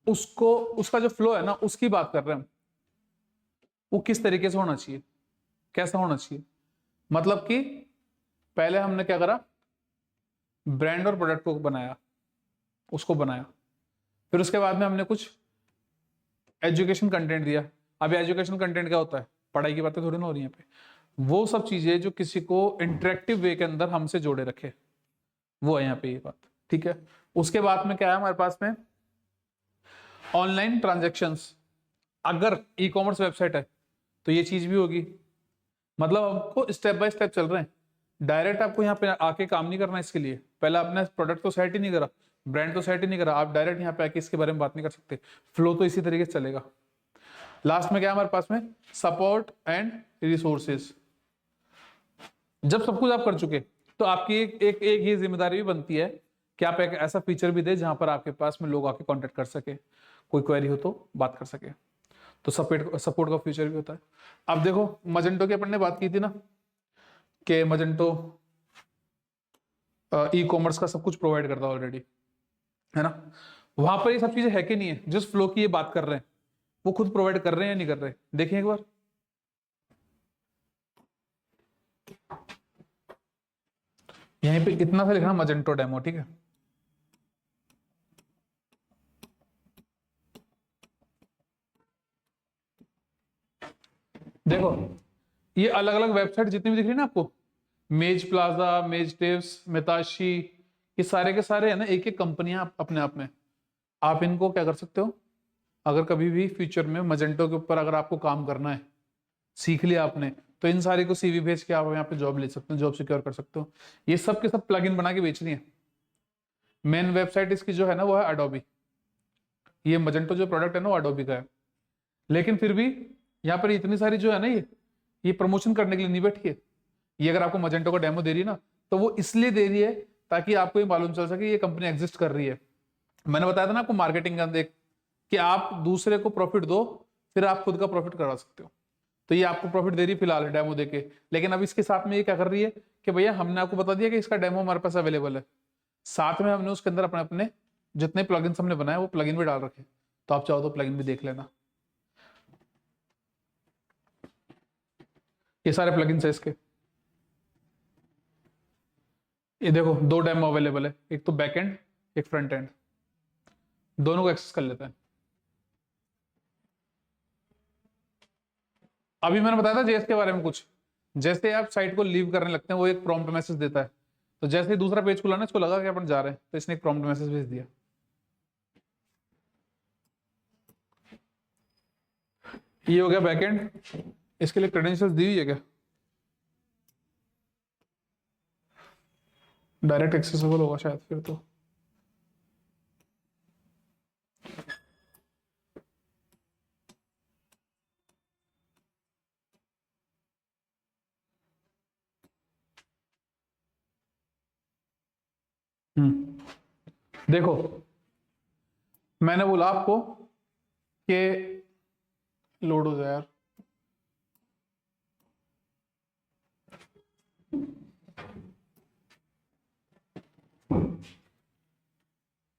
उसको उसका जो फ्लो है ना उसकी बात कर रहे हैं, वो किस तरीके से होना चाहिए, कैसा होना चाहिए। मतलब कि पहले हमने क्या करा, ब्रांड और प्रोडक्ट को बनाया, उसको बनाया, फिर उसके बाद में हमने कुछ एजुकेशन कंटेंट दिया। अब एजुकेशन कंटेंट क्या होता है, पढ़ाई की बातें थोड़ी ना हो रही है पे, वो सब चीजें जो किसी को इंटरेक्टिव वे के अंदर हमसे जोड़े रखे, वो है यहाँ पे ये बात। ठीक है, उसके बाद में क्या है हमारे पास में, ऑनलाइन ट्रांजेक्शन्स, अगर ई कॉमर्स वेबसाइट है तो ये चीज भी होगी। मतलब आपको स्टेप बाय स्टेप चल रहे हैं, डायरेक्ट आपको यहाँ पे आके काम नहीं करना इसके लिए, पहले आपने प्रोडक्ट तो सेट ही नहीं करा, ब्रांड तो सेट ही नहीं करा, आप डायरेक्ट यहाँ पे आके इसके बारे में बात नहीं कर सकते, फ्लो तो इसी तरीके से चलेगा। लास्ट में क्या है हमारे पास में, सपोर्ट एंड रिसोर्सेज। जब सब कुछ आप कर चुके तो आपकी एक ये जिम्मेदारी भी बनती है कि आप एक ऐसा फीचर भी दे जहां पर आपके पास में लोग आके कांटेक्ट कर सके, कोई क्वेरी हो तो बात कर सके, तो सपोर्ट का फीचर भी होता है। अब देखो मजेंटो की अपन ने बात की थी ना, कि मजेंटो ई कॉमर्स का सब कुछ प्रोवाइड करता है ऑलरेडी, है ना, वहां पर ये सब चीजें है कि नहीं है, जिस फ्लो की ये बात कर रहे हैं वो खुद प्रोवाइड कर रहे हैं या नहीं कर रहे, देखिए एक बार। यहीं पे इतना सा लिखना मजेंटो डेमो, ठीक है। देखो ये अलग अलग वेबसाइट जितनी भी दिख रही है ना आपको, मेज प्लाजा, मेज टिप्स, मिताशी, ये सारे के सारे है ना एक एक कंपनियां अपने आप में। आप इनको क्या कर सकते हो, अगर कभी भी फ्यूचर में मजेंटो के ऊपर अगर आपको काम करना है, सीख लिया आपने, तो इन सारे को CV भेज के आप यहाँ पे जॉब ले सकते हो, जॉब सिक्योर कर सकते हो। ये सब के सब प्लगइन बना के बेचनी है। मेन वेबसाइट इसकी जो है ना वो है एडोबी, ये मजेंटो जो प्रोडक्ट है ना वो अडोबी का है, लेकिन फिर भी यहाँ पर इतनी सारी जो है ना ये प्रमोशन करने के लिए नहीं बैठी है। ये अगर आपको मजेंटो का डेमो दे रही है ना तो वो इसलिए दे रही है ताकि आपको ये मालूम चल सके ये कंपनी एग्जिस्ट कर रही है। मैंने बताया था ना आपको मार्केटिंग का देख कि आप दूसरे को प्रॉफिट दो फिर आप खुद का प्रॉफिट करा सकते हो। तो ये आपको प्रॉफिट दे रही है फिलहाल डेमो देके, लेकिन अब इसके साथ में ये क्या कर रही है कि भैया हमने आपको बता दिया कि इसका डेमो हमारे पास अवेलेबल है, साथ में हमने उसके अंदर अपने अपने जितने प्लगइन्स हमने बनाए वो प्लगइन भी डाल रखे, तो आप चाहो तो प्लगइन भी देख लेना। ये सारे प्लगइन्स है इसके। ये देखो 2 डेमो अवेलेबल है, एक तो बैक एंड एक फ्रंट एंड, दोनों को एक्सेस कर लेते हैं। अभी मैंने बताया था जेएस के बारे में कुछ, जैसे आप साइट को लीव करने लगते हैं वो एक प्रॉम्प्ट मैसेज देता है, तो जैसे ही दूसरा पेज खुला ना इसको लगा कि अपन जा रहे हैं तो इसने एक प्रॉम्प्ट मैसेज भेज दिया। ये हो गया बैकएंड। इसके लिए क्रेडेंशियल्स दी हुई है क्या? डायरेक्ट एक्सेसिबल होगा शायद फिर तो। देखो मैंने बोला आपको कि लोड हो जाए यार,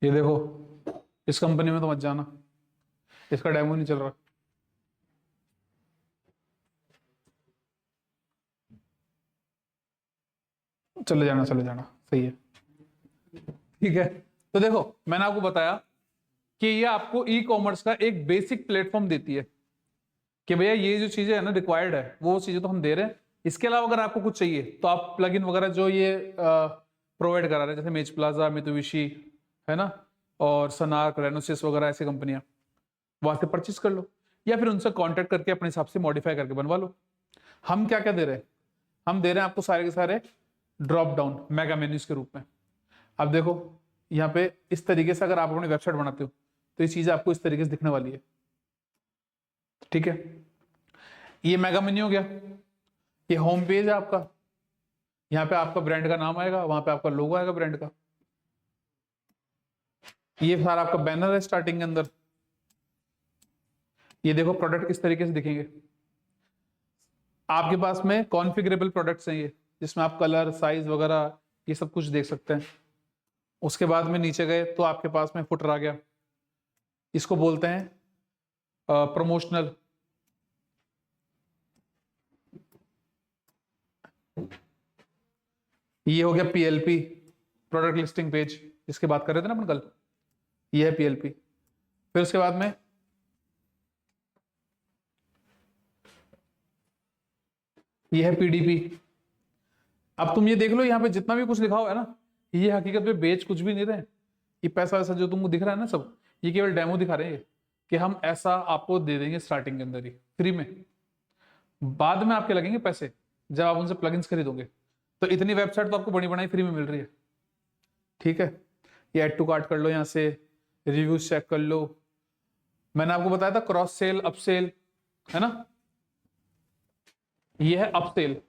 ये देखो इस कंपनी में तो मत जाना, इसका डेमो नहीं चल रहा। चले जाना सही है, ठीक है। तो देखो मैंने आपको बताया कि ये आपको ई कॉमर्स का एक बेसिक प्लेटफॉर्म देती है कि भैया ये जो चीजें है ना रिक्वायर्ड है वो चीजें तो हम दे रहे हैं, इसके अलावा अगर आपको कुछ चाहिए तो आप प्लगइन वगैरह जो ये प्रोवाइड करा रहे हैं जैसे मेज प्लाजा, मित्सुबिशी है ना, और सनार्क, रेनोसिस वगैरह ऐसी कंपनियां, वहां से परचेज कर लो या फिर उनसे कांटेक्ट करके अपने हिसाब से मॉडिफाई करके बनवा लो। हम क्या क्या दे रहे हैं, हम दे रहे हैं आपको सारे के सारे ड्रॉप डाउन मेगा मेन्यूज के रूप में। अब देखो यहाँ पे इस तरीके से अगर आप अपनी वेबसाइट बनाते हो तो ये चीज आपको इस तरीके से दिखने वाली है, ठीक है। ये मेगा मेन्यू हो गया, ये होम पेज है आपका, यहाँ पे आपका ब्रांड का नाम आएगा, वहां पे आपका लोगो आएगा ब्रांड का। ये सारा आपका बैनर है स्टार्टिंग के अंदर। ये देखो प्रोडक्ट किस तरीके से दिखेंगे, आपके पास में कॉन्फ़िगरेबल प्रोडक्ट्स हैं ये, जिसमें आप कलर साइज वगैरह ये सब कुछ देख सकते हैं। उसके बाद में नीचे गए तो आपके पास में फुटर आ गया, इसको बोलते हैं प्रमोशनल। ये हो गया पीएलपी, प्रोडक्ट लिस्टिंग पेज, जिसकी बात कर रहे थे ना अपन कल, ये है पीएलपी। फिर उसके बाद में ये है पीडीपी। अब तुम ये देख लो यहाँ पे जितना भी कुछ लिखा हुआ है ना, ये हकीकत में बेच कुछ भी नहीं रहे, ये पैसा वैसा जो तुमको दिख रहा है ना सब, ये केवल डेमो दिखा रहे हैं कि हम ऐसा आपको दे देंगे स्टार्टिंग के अंदर ही फ्री में, बाद में आपके लगेंगे पैसे जब आप उनसे प्लगइन्स खरीदोगे। तो इतनी वेबसाइट तो आपको बनी बनाई फ्री में मिल रही है, ठीक है। ये ऐड टू कार्ट कर लो, यहाँ से रिव्यूज चेक कर लो। मैंने आपको बताया था क्रॉस सेल अपसेल है ना, ये है अपसेल,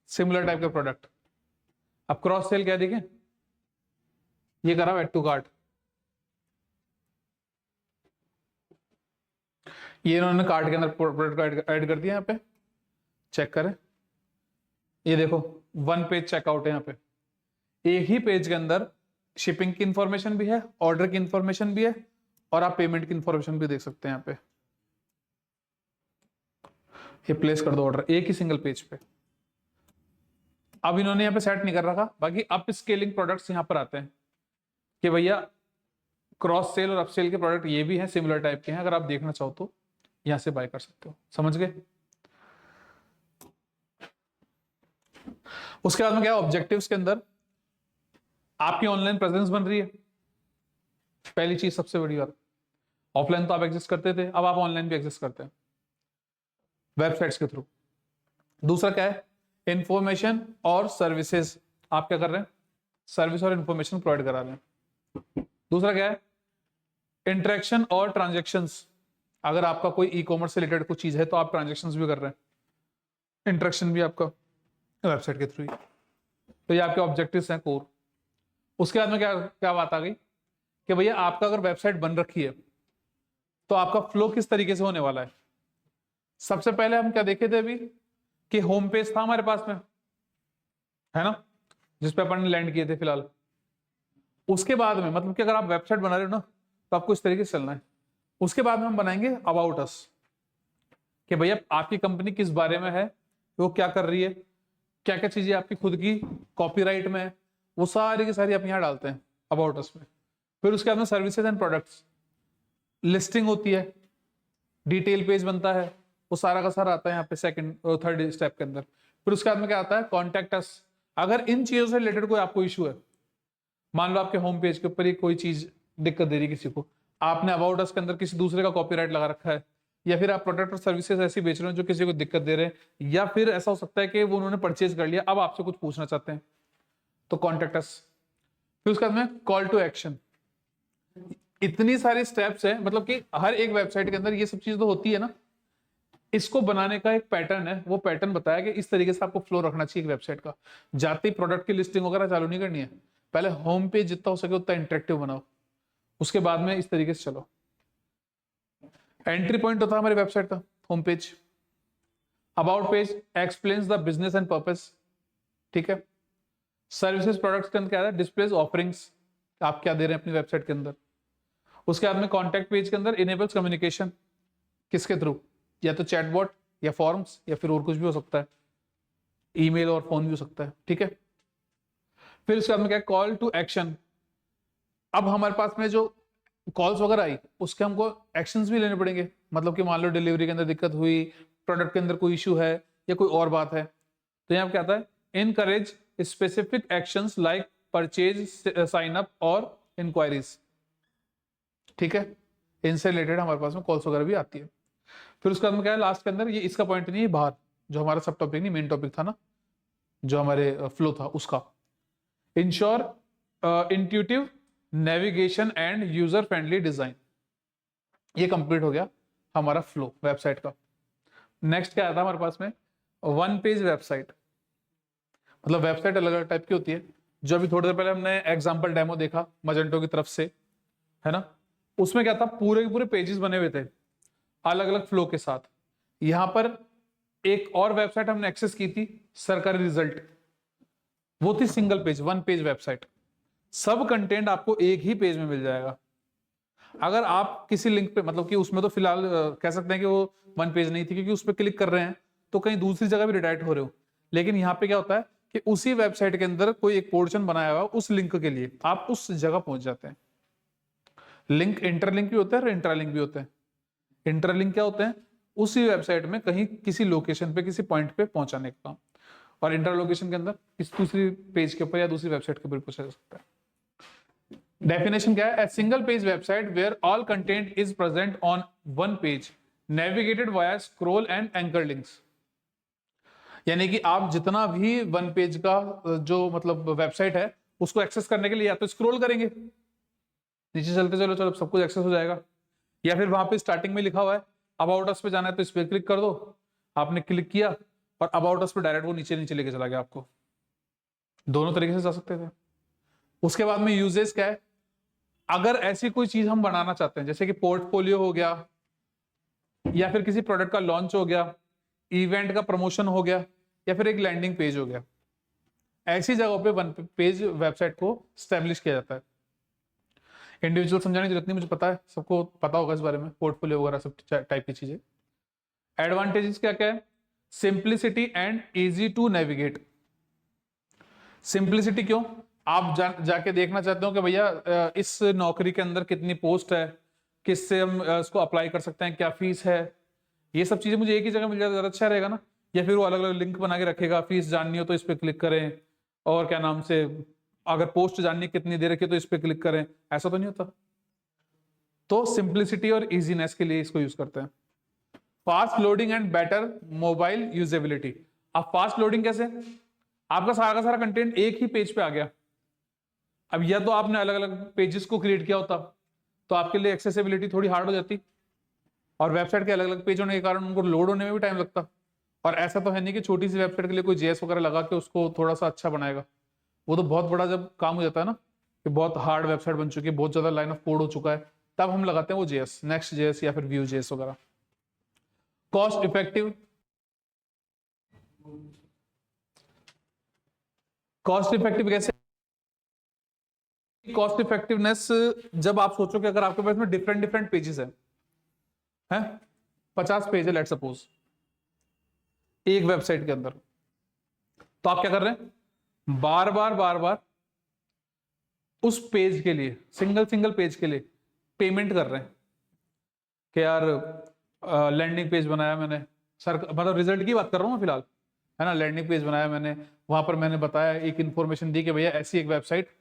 सिमिलर टाइप का प्रोडक्ट। अब क्रॉस सेल क्या देखें, ये करा ऐड टू कार्ट, ये इन्होंने कार्ट के अंदर प्रोडक्ट ऐड कर दिया, यहाँ पे चेक करें। ये देखो 1 पेज चेकआउट है, यहाँ पे एक ही पेज के अंदर शिपिंग की इंफॉर्मेशन भी है, ऑर्डर की इंफॉर्मेशन भी है, और आप पेमेंट की इंफॉर्मेशन भी देख सकते हैं यहाँ पे। ये प्लेस कर दो ऑर्डर एक ही सिंगल पेज पे। अब इन्होंने यहाँ पे सेट नहीं कर रखा, बाकी अप स्केलिंग प्रोडक्ट्स यहाँ पर आते हैं कि भैया क्रॉस सेल और अपसेल के प्रोडक्ट ये भी हैं, सिमिलर टाइप के हैं, अगर आप देखना चाहो तो यहाँ से बाय कर सकते हो, समझ गए। उसके बाद में क्या ऑब्जेक्टिव्स के अंदर आपकी ऑनलाइन प्रेजेंस बन रही है, पहली चीज सबसे बड़ी बात। ऑफलाइन तो आप एग्जिस्ट करते थे, अब आप ऑनलाइन भी एग्जिस्ट करते हैं वेबसाइट्स के थ्रू। दूसरा क्या है, इंफॉर्मेशन और सर्विसेज, आप क्या कर रहे हैं, सर्विस और इंफॉर्मेशन प्रोवाइड करा रहे हैं। दूसरा क्या है, इंटरेक्शन और ट्रांजेक्शन्स, अगर आपका कोई ई कॉमर्स से रिलेटेड कुछ चीज है तो आप ट्रांजेक्शन्स भी कर रहे हैं, इंटरेक्शन भी आपका वेबसाइट के थ्रू ही। तो ये आपके ऑब्जेक्टिव्स हैं कोर। उसके बाद में क्या क्या बात आ गई कि भैया आपका अगर वेबसाइट बन रखी है तो आपका फ्लो किस तरीके से होने वाला है। सबसे पहले हम क्या देखे थे अभी कि होम पेज था हमारे पास में, है ना, जिसपे अपन ने लैंड किए थे फिलहाल। उसके बाद में मतलब कि अगर आप वेबसाइट बना रहे हो ना तो आपको इस तरीके से चलना है। उसके बाद में हम बनाएंगे अबाउट अस, कि भैया आपकी कंपनी किस बारे में है, वो क्या कर रही है, क्या क्या चीजें आपकी खुद की कॉपीराइट में है, वो सारी की सारी आप यहाँ डालते हैं अबाउट अस में। फिर उसके बाद में सर्विसेज एंड प्रोडक्ट्स, लिस्टिंग होती है, डिटेल पेज बनता है, वो सारा का सारा आता है यहाँ पे सेकंड और थर्ड स्टेप के अंदर। फिर उसके बाद में क्या आता है, कॉन्टेक्ट अस। अगर इन चीजों से रिलेटेड कोई आपको इशू है, मान लो आपके होम पेज के ऊपर ही कोई चीज दिक्कत दे रही किसी को, आपने अबाउट अस के अंदर किसी दूसरे का कॉपीराइट लगा रखा है, या फिर आप प्रोडक्ट और सर्विसेज ऐसी बेच रहे हो जो किसी को दिक्कत दे रहे हैं, या फिर ऐसा हो सकता है कि वो उन्होंने परचेज कर लिया अब आपसे कुछ पूछना चाहते हैं, तो कॉन्टेक्ट अस। फिर उसके बाद में कॉल टू एक्शन। इतनी सारी स्टेप्स है, मतलब कि हर एक वेबसाइट के अंदर ये सब चीज तो होती है ना। इसको बनाने का एक पैटर्न है, वो पैटर्न बताया कि इस तरीके से आपको फ्लो रखना चाहिए एक वेबसाइट का। जाते ही प्रोडक्ट की लिस्टिंग वगैरह चालू नहीं करनी है, पहले होम पेज जितना हो सके उतना इंटरेक्टिव बनाओ, उसके बाद में इस तरीके से चलो। एंट्री पॉइंट होता है हमारी वेबसाइट का home page. About page explains the business and purpose, ठीक है। सर्विसेज प्रोडक्ट्स के अंदर क्या है, डिस्प्लेस ऑफरिंग्स, आप क्या दे रहे हैं अपनी वेबसाइट के अंदर। उसके बाद में कॉन्टैक्ट पेज के अंदर इनेबल्स कम्युनिकेशन, किसके थ्रू, या तो चैटबॉट या फॉर्म्स या फिर और कुछ भी हो सकता है, ईमेल और फोन भी हो सकता है, ठीक है। फिर उसके बाद में क्या, कॉल टू एक्शन। अब हमारे पास में जो कॉल्स वगैरह आई उसके हमको एक्शंस भी लेने पड़ेंगे, मतलब कि मान लो डिलीवरी के अंदर दिक्कत हुई, प्रोडक्ट के अंदर कोई इशू है या कोई और बात है, तो यहाँ क्या आता है, encourage specific actions like purchase, sign up और इंक्वायरीज, ठीक है। इनसे रिलेटेड हमारे पास में कॉल्स वगैरह भी आती है। फिर उसके बाद में क्या है लास्ट के अंदर, ये इसका पॉइंट नहीं है बाहर, जो हमारा सब टॉपिक नहीं, मेन टॉपिक था ना जो हमारे फ्लो था उसका, ensure intuitive navigation and user friendly design. ये कंप्लीट हो गया हमारा फ्लो वेबसाइट का। नेक्स्ट क्या आता है हमारे पास में, वन पेज वेबसाइट। मतलब वेबसाइट अलग अलग टाइप की होती है, जो अभी थोड़ी देर पहले हमने एग्जांपल डेमो देखा मजेंटो की तरफ से, है ना। उसमें क्या था, पूरे के पूरे पेजेस बने हुए थे अलग अलग फ्लो के साथ। यहां पर एक और वेबसाइट हमने एक्सेस की थी, सरकारी रिजल्ट, वो थी single page, one page website. सब कंटेंट आपको एक ही पेज में मिल जाएगा। अगर आप किसी लिंक पे, मतलब कि उसमें तो फिलहाल कह सकते हैं कि वो वन पेज नहीं थी, क्योंकि उस पर क्लिक कर रहे हैं तो कहीं दूसरी जगह भी रिडायरेक्ट हो रहे हो, लेकिन यहाँ पे क्या होता है कि उसी वेबसाइट के अंदर कोई एक पोर्शन बनाया हुआ उस लिंक के लिए, आप उस जगह पहुंच जाते हैं। लिंक इंटरलिंक भी होता है और इंट्रालिंक भी होता है। इंटरलिंक क्या होते हैं, उसी वेबसाइट में कहीं किसी लोकेशन पे किसी पॉइंट पे पहुंचाने का काम, और इंटरलोकेशन के अंदर किसी दूसरी पेज के ऊपर या दूसरी वेबसाइट के ऊपर पहुंचा जा सकता है। डेफिनेशन क्या है, a single page website where all content is present on one page navigated via scroll and anchor links. यानी कि आप जितना भी वन पेज का जो मतलब वेबसाइट है उसको एक्सेस करने के लिए या तो स्क्रॉल करेंगे, नीचे चलते चलो चलो सब कुछ एक्सेस हो जाएगा, या फिर वहां पे स्टार्टिंग में लिखा हुआ है अबाउट अस पे जाना है तो इस पे क्लिक कर दो, आपने क्लिक किया और अबाउट अस पे डायरेक्ट वो नीचे नीचे लेके चला गया आपको। दोनों तरीके से जा सकते थे। उसके बाद में यूजेस क्या है, अगर ऐसी कोई चीज हम बनाना चाहते हैं जैसे कि पोर्टफोलियो हो गया, या फिर किसी प्रोडक्ट का लॉन्च हो गया, इवेंट का प्रमोशन हो गया, या फिर एक लैंडिंग पेज हो गया, ऐसी जगहों पे वन पेज वेबसाइट को स्टैब्लिश किया जाता है। इंडिविजुअल समझाने की जरूरत नहीं, मुझे पता है, सबको पता होगा इस बारे में, पोर्टफोलियो वगैरह सब टाइप की चीजें। एडवांटेजेस क्या क्या है, simplicity and easy to navigate. Simplicity क्यों, आप जाके देखना चाहते हो कि भैया इस नौकरी के अंदर कितनी पोस्ट है, किससे हम इसको अप्लाई कर सकते हैं, क्या फीस है, ये सब चीजें मुझे एक ही जगह मिल जाए ज्यादा अच्छा रहेगा ना। या फिर वो अलग अलग लिंक बना के रखेगा, फीस जाननी हो तो इस पे क्लिक करें, और क्या नाम से अगर पोस्ट जाननी कितनी देर की तो इस पे क्लिक करें, ऐसा तो नहीं होता। तो सिंप्लिसिटी और इजीनेस के लिए इसको यूज करते हैं। Fast loading and better mobile usability. अब फास्ट लोडिंग कैसे, आपका सारा का सारा कंटेंट एक ही पेज पे आ गया। अब या तो आपने अलग अलग पेजेस को क्रिएट किया होता, तो आपके लिए एक्सेसिबिलिटी थोड़ी हार्ड हो जाती, और वेबसाइट के अलग अलग पेज होने के कारण उनको लोड होने में भी टाइम लगता। और ऐसा तो है नहीं कि छोटी सी वेबसाइट के लिए कोई जेएस वगैरह लगा के उसको थोड़ा सा अच्छा बनाएगा, वो तो बहुत बड़ा जब काम हो जाता है ना, कि बहुत हार्ड वेबसाइट बन चुकी है, बहुत ज्यादा लाइन ऑफ कोड हो चुका है, तब हम लगाते हैं वो जेएस, नेक्स्ट जेएस या फिर व्यू जेएस वगैरह। कॉस्ट इफेक्टिव, कॉस्ट इफेक्टिव कैसे? कॉस्ट इफेक्टिवनेस, जब आप सोचो कि अगर आपके पास में डिफरेंट डिफरेंट पेजेस हैं 50 पेज है लेट सपोज एक वेबसाइट के अंदर, तो आप क्या कर रहे हैं, बार बार उस पेज के लिए, सिंगल सिंगल पेज के लिए पेमेंट कर रहे हैं कि यार लैंडिंग पेज बनाया मैंने, सर मतलब रिजल्ट की बात कर रहा हूँ फिलहाल, है ना, लैंडिंग पेज बनाया मैंने, वहां पर मैंने बताया, एक इन्फॉर्मेशन दी कि भैया ऐसी एक वेबसाइट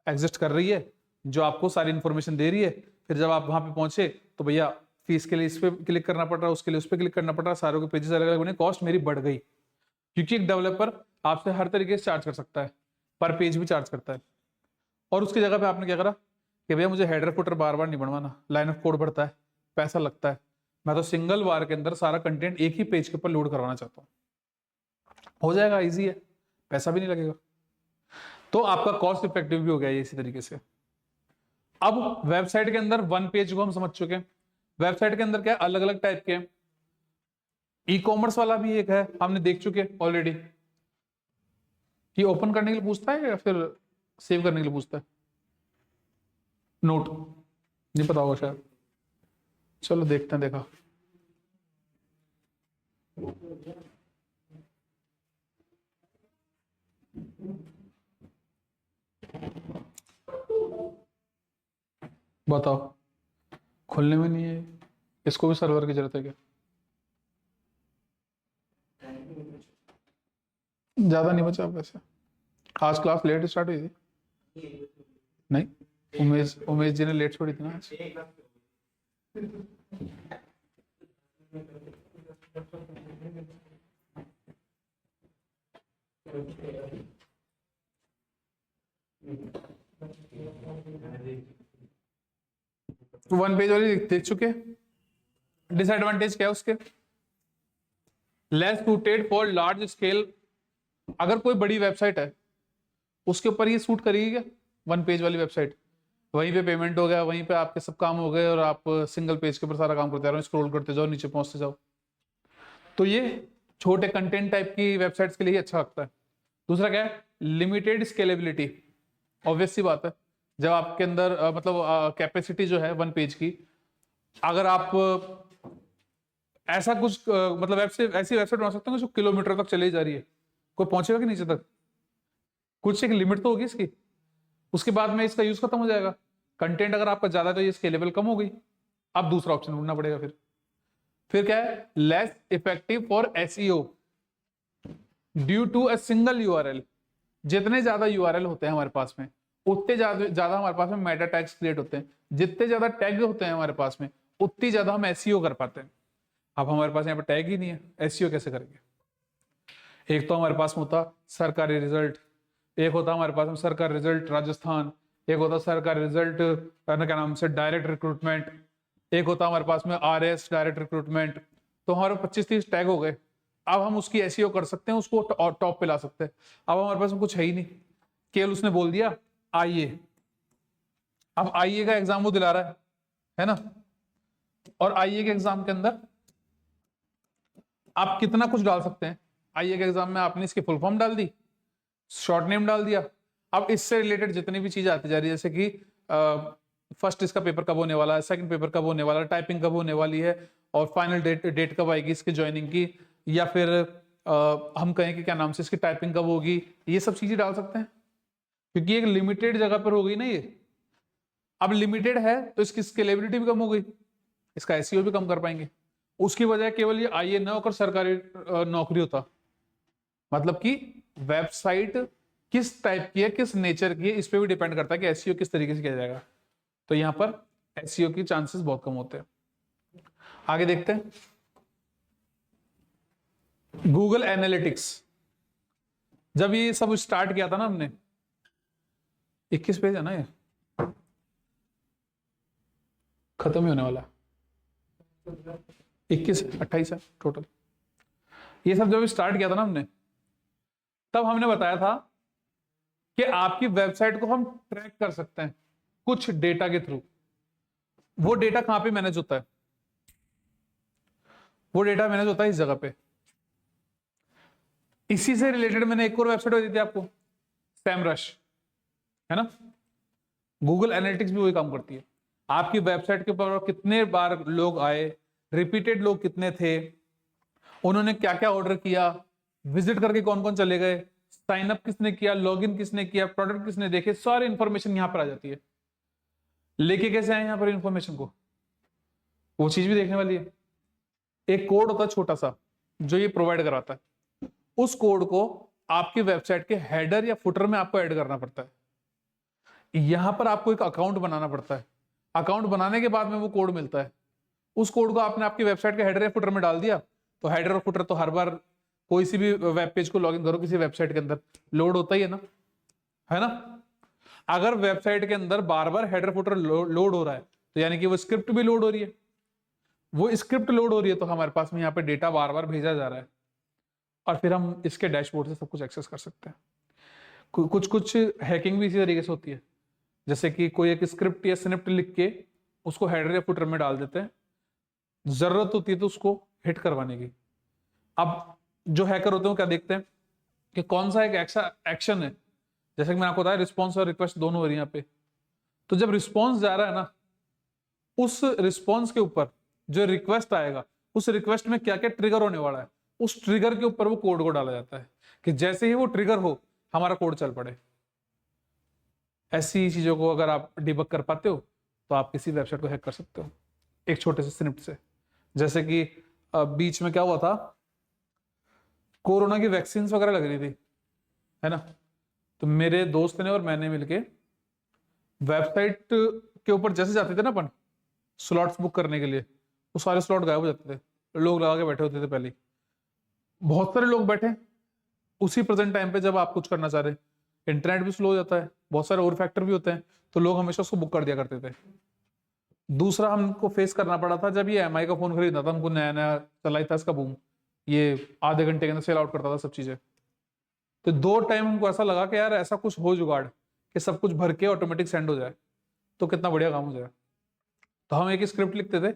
एग्जिस्ट कर रही है जो आपको सारी इन्फॉर्मेशन दे रही है। फिर जब आप वहां पे पहुंचे तो भैया फीस के लिए इस पे क्लिक करना पड़ रहा है, उसके लिए उस पे क्लिक करना पड़ रहा है, सारों के पेजेस अलग अलग बने, कॉस्ट मेरी बढ़ गई। क्योंकि एक डेवलपर आपसे हर तरीके से चार्ज कर सकता है, पर पेज भी चार्ज करता है, और उसकी जगह पे आपने क्या करा कि भैया मुझे हेडर फुटर बार बार नहीं बनवाना, लाइन ऑफ कोड बढ़ता है, पैसा लगता है, मैं तो सिंगल बार के अंदर सारा कंटेंट एक ही पेज के ऊपर लोड करवाना चाहता हूँ, हो जाएगा, इजी है, पैसा भी नहीं लगेगा, तो आपका कॉस्ट इफेक्टिव भी हो गया ये इसी तरीके से। अब वेबसाइट के अंदर वन पेज को हम समझ चुके हैं, वेबसाइट के अंदर क्या अलग अलग टाइप के, ई कॉमर्स वाला भी एक है, हमने देख चुके ऑलरेडी, कि ओपन करने के लिए पूछता है या फिर सेव करने के लिए पूछता है, नोट नहीं पता होगा शायद, चलो देखते हैं, देखा बताओ, खुलने में नहीं है, इसको भी सर्वर की जरूरत है क्या? ज्यादा नहीं बचा वैसे, आज क्लास लेट स्टार्ट हुई थी, नहीं उमेश उमेश जी ने लेट छोड़ी थी ना आज। वन पेज वाली देख चुके, डिसएडवांटेज क्या है उसके, less suited for large scale, अगर कोई बड़ी वेबसाइट है उसके ऊपर ये सूट करेगी क्या, वन पेज वाली वेबसाइट, वहीं पे पेमेंट हो गया, वहीं पे आपके सब काम हो गए, और आप सिंगल पेज के ऊपर सारा काम करते रहो, स्क्रॉल करते जाओ, नीचे पहुंचते जाओ, तो ये छोटे कंटेंट टाइप की वेबसाइट्स के लिए अच्छा लगता है। दूसरा क्या है, लिमिटेड स्केलेबिलिटी, ऑब्वियस सी बात है, जब आपके अंदर मतलब कैपेसिटी जो है वन पेज की, अगर आप ऐसा कुछ मतलब ऐसी वेबसाइट बना सकते हो जो किलोमीटर तक चली जा रही है, कोई पहुंचेगा कि नीचे तक, कुछ एक लिमिट तो होगी इसकी, उसके बाद में इसका यूज खत्म हो जाएगा, कंटेंट अगर आपका ज्यादा तो ये स्केलेबल कम हो गई, अब दूसरा ऑप्शन ढूंढना पड़ेगा। फिर क्या है, less effective for SEO due to a single URL, जितने ज्यादा यूआरएल होते हैं हमारे पास में, उतने ज्यादा हमारे पास में मेटा टैग्स क्रिएट होते हैं, जितने ज्यादा टैग होते हैं हमारे पास में उतनी ज्यादा हम एसईओ कर पाते हैं। अब हमारे पास यहाँ पे टैग ही नहीं है, एसईओ कैसे करेंगे? एक तो हमारे पास में होता सरकारी रिजल्ट, एक होता हमारे पास में सरकारी रिजल्ट राजस्थान, एक होता सरकारी रिजल्ट क्या नाम से डायरेक्ट रिक्रूटमेंट, एक होता हमारे पास में आरएस डायरेक्ट रिक्रूटमेंट, तो हमारे 25-30 टैग हो गए। अब हम उसकी एसईओ कर सकते हैं, उसको टॉप पे ला सकते हैं। अब हमारे पास में कुछ है ही नहीं, केवल उसने बोल दिया आइए, अब आइए का एग्जाम वो दिला रहा है ना, और आइए के एग्जाम के अंदर आप कितना कुछ डाल सकते हैं। आइए के एग्जाम में आपने इसकी फुल फॉर्म डाल दी, शॉर्ट नेम डाल दिया, अब इससे रिलेटेड जितनी भी चीजें आती जा रही है, जैसे कि फर्स्ट इसका पेपर कब होने वाला है, सेकंड पेपर कब होने वाला है, टाइपिंग कब होने वाली है, और फाइनल डेट कब आएगी इसकी ज्वाइनिंग की, या फिर हम कहें कि क्या नाम से इसकी टाइपिंग कब होगी, ये सब चीजें डाल सकते हैं, क्योंकि एक लिमिटेड जगह पर हो गई ना ये। अब लिमिटेड है तो इसकी स्केलेबिलिटी भी कम हो गई, इसका एसईओ भी कम कर पाएंगे। उसकी वजह केवल ये आईए न होकर सरकारी नौकरी होता, मतलब कि वेबसाइट किस टाइप की है, किस नेचर की है, इस पे भी डिपेंड करता है कि एसईओ किस तरीके से किया जाएगा। तो यहां पर एसईओ की चांसेस बहुत कम होते हैं। आगे देखते हैं, गूगल एनालिटिक्स, जब ये सब स्टार्ट किया था ना हमने, 21 पेज है ना ये, खत्म ही होने वाला है, 21-28 है टोटल। ये सब जब स्टार्ट किया था ना हमने, तब हमने बताया था कि आपकी वेबसाइट को हम ट्रैक कर सकते हैं कुछ डेटा के थ्रू। वो डेटा कहां पे मैनेज होता है? वो डेटा मैनेज होता है इस जगह पे। इसी से रिलेटेड मैंने एक और वेबसाइट दी थी आपको, सैमरश, है ना। गूगल एनालिटिक्स भी वही काम करती है। आपकी वेबसाइट के ऊपर कितने बार लोग आए, रिपीटेड लोग कितने थे, उन्होंने क्या क्या ऑर्डर किया, विजिट करके कौन कौन चले गए, साइन अप किसने किया, लॉगिन किसने किया, प्रोडक्ट किसने देखे, सारी इंफॉर्मेशन यहां पर आ जाती है। लेके कैसे आए यहां पर इंफॉर्मेशन को, वो चीज भी देखने वाली है। एक कोड होता है छोटा सा जो ये प्रोवाइड कराता है, उस कोड को आपकी वेबसाइट के हेडर या फुटर में आपको ऐड करना पड़ता है। यहां पर आपको एक अकाउंट बनाना पड़ता है। अकाउंट बनाने के बाद में वो कोड मिलता है। उस कोड को आपने आपकी वेबसाइट के हेडर या फुटर में डाल दिया, तो हेडर और फुटर तो हर बार कोई सी भी वेब पेज को लॉगिन करो किसी वेबसाइट के अंदर लोड होता ही है ना। अगर वेबसाइट के अंदर बार बार हेडर फुटर लोड हो रहा है, तो यानी कि वो स्क्रिप्ट भी लोड हो रही है। वो स्क्रिप्ट लोड हो रही है तो हमारे पास में यहाँ पे डेटा बार बार भेजा जा रहा है, और फिर हम इसके डैशबोर्ड से सब कुछ एक्सेस कर सकते हैं। कुछ कुछ हैकिंग भी इसी तरीके से होती है, जैसे कि कोई एक स्क्रिप्ट या स्निप्ट लिख के उसको हेडर या फुटर में डाल देते हैं, जरूरत होती है तो उसको हिट करवाने की। अब जो हैकर होते हैं वो क्या देखते हैं कि कौन सा एक एक्शन है, जैसे कि मैंने आपको बताया रिस्पॉन्स और रिक्वेस्ट दोनों हो रही है यहाँ पे। तो जब रिस्पॉन्स जा रहा है ना, उस रिस्पॉन्स के ऊपर जो रिक्वेस्ट आएगा, उस रिक्वेस्ट में क्या क्या ट्रिगर होने वाला है, उस ट्रिगर के ऊपर वो कोड को डाला जाता है कि जैसे ही वो ट्रिगर हो हमारा कोड चल पड़े। ऐसी चीजों को अगर आप डिबग कर पाते हो तो आप किसी वेबसाइट को हैक कर सकते हो एक छोटे से स्निप्ट से। जैसे कि बीच में क्या हुआ था, कोरोना की वैक्सीन वगैरह लग रही थी, है ना। तो मेरे दोस्त ने और मैंने मिलके वेबसाइट के ऊपर जैसे जाते थे ना अपन स्लॉट्स बुक करने के लिए, वो सारे स्लॉट गायब हो जाते थे, लोग लगा के बैठे होते थे पहले। बहुत सारे लोग बैठे उसी प्रेजेंट टाइम पे जब आप कुछ करना चाह रहे, इंटरनेट भी स्लो हो जाता है, बहुत सारे और फैक्टर भी होते हैं, तो लोग हमेशा उसको बुक कर दिया करते थे। दूसरा हमको फेस करना पड़ा था जब ये एमआई का फोन खरीदा था, हमको नया नया चला ही था इसका बूम, ये आधे घंटे के अंदर सेल आउट करता था सब चीजें। तो 2 टाइम हमको ऐसा लगा कि यार ऐसा कुछ हो जुगाड़ कि सब कुछ भर के ऑटोमेटिक सेंड हो जाए तो कितना बढ़िया काम हो जाए। तो हम एक स्क्रिप्ट लिखते थे,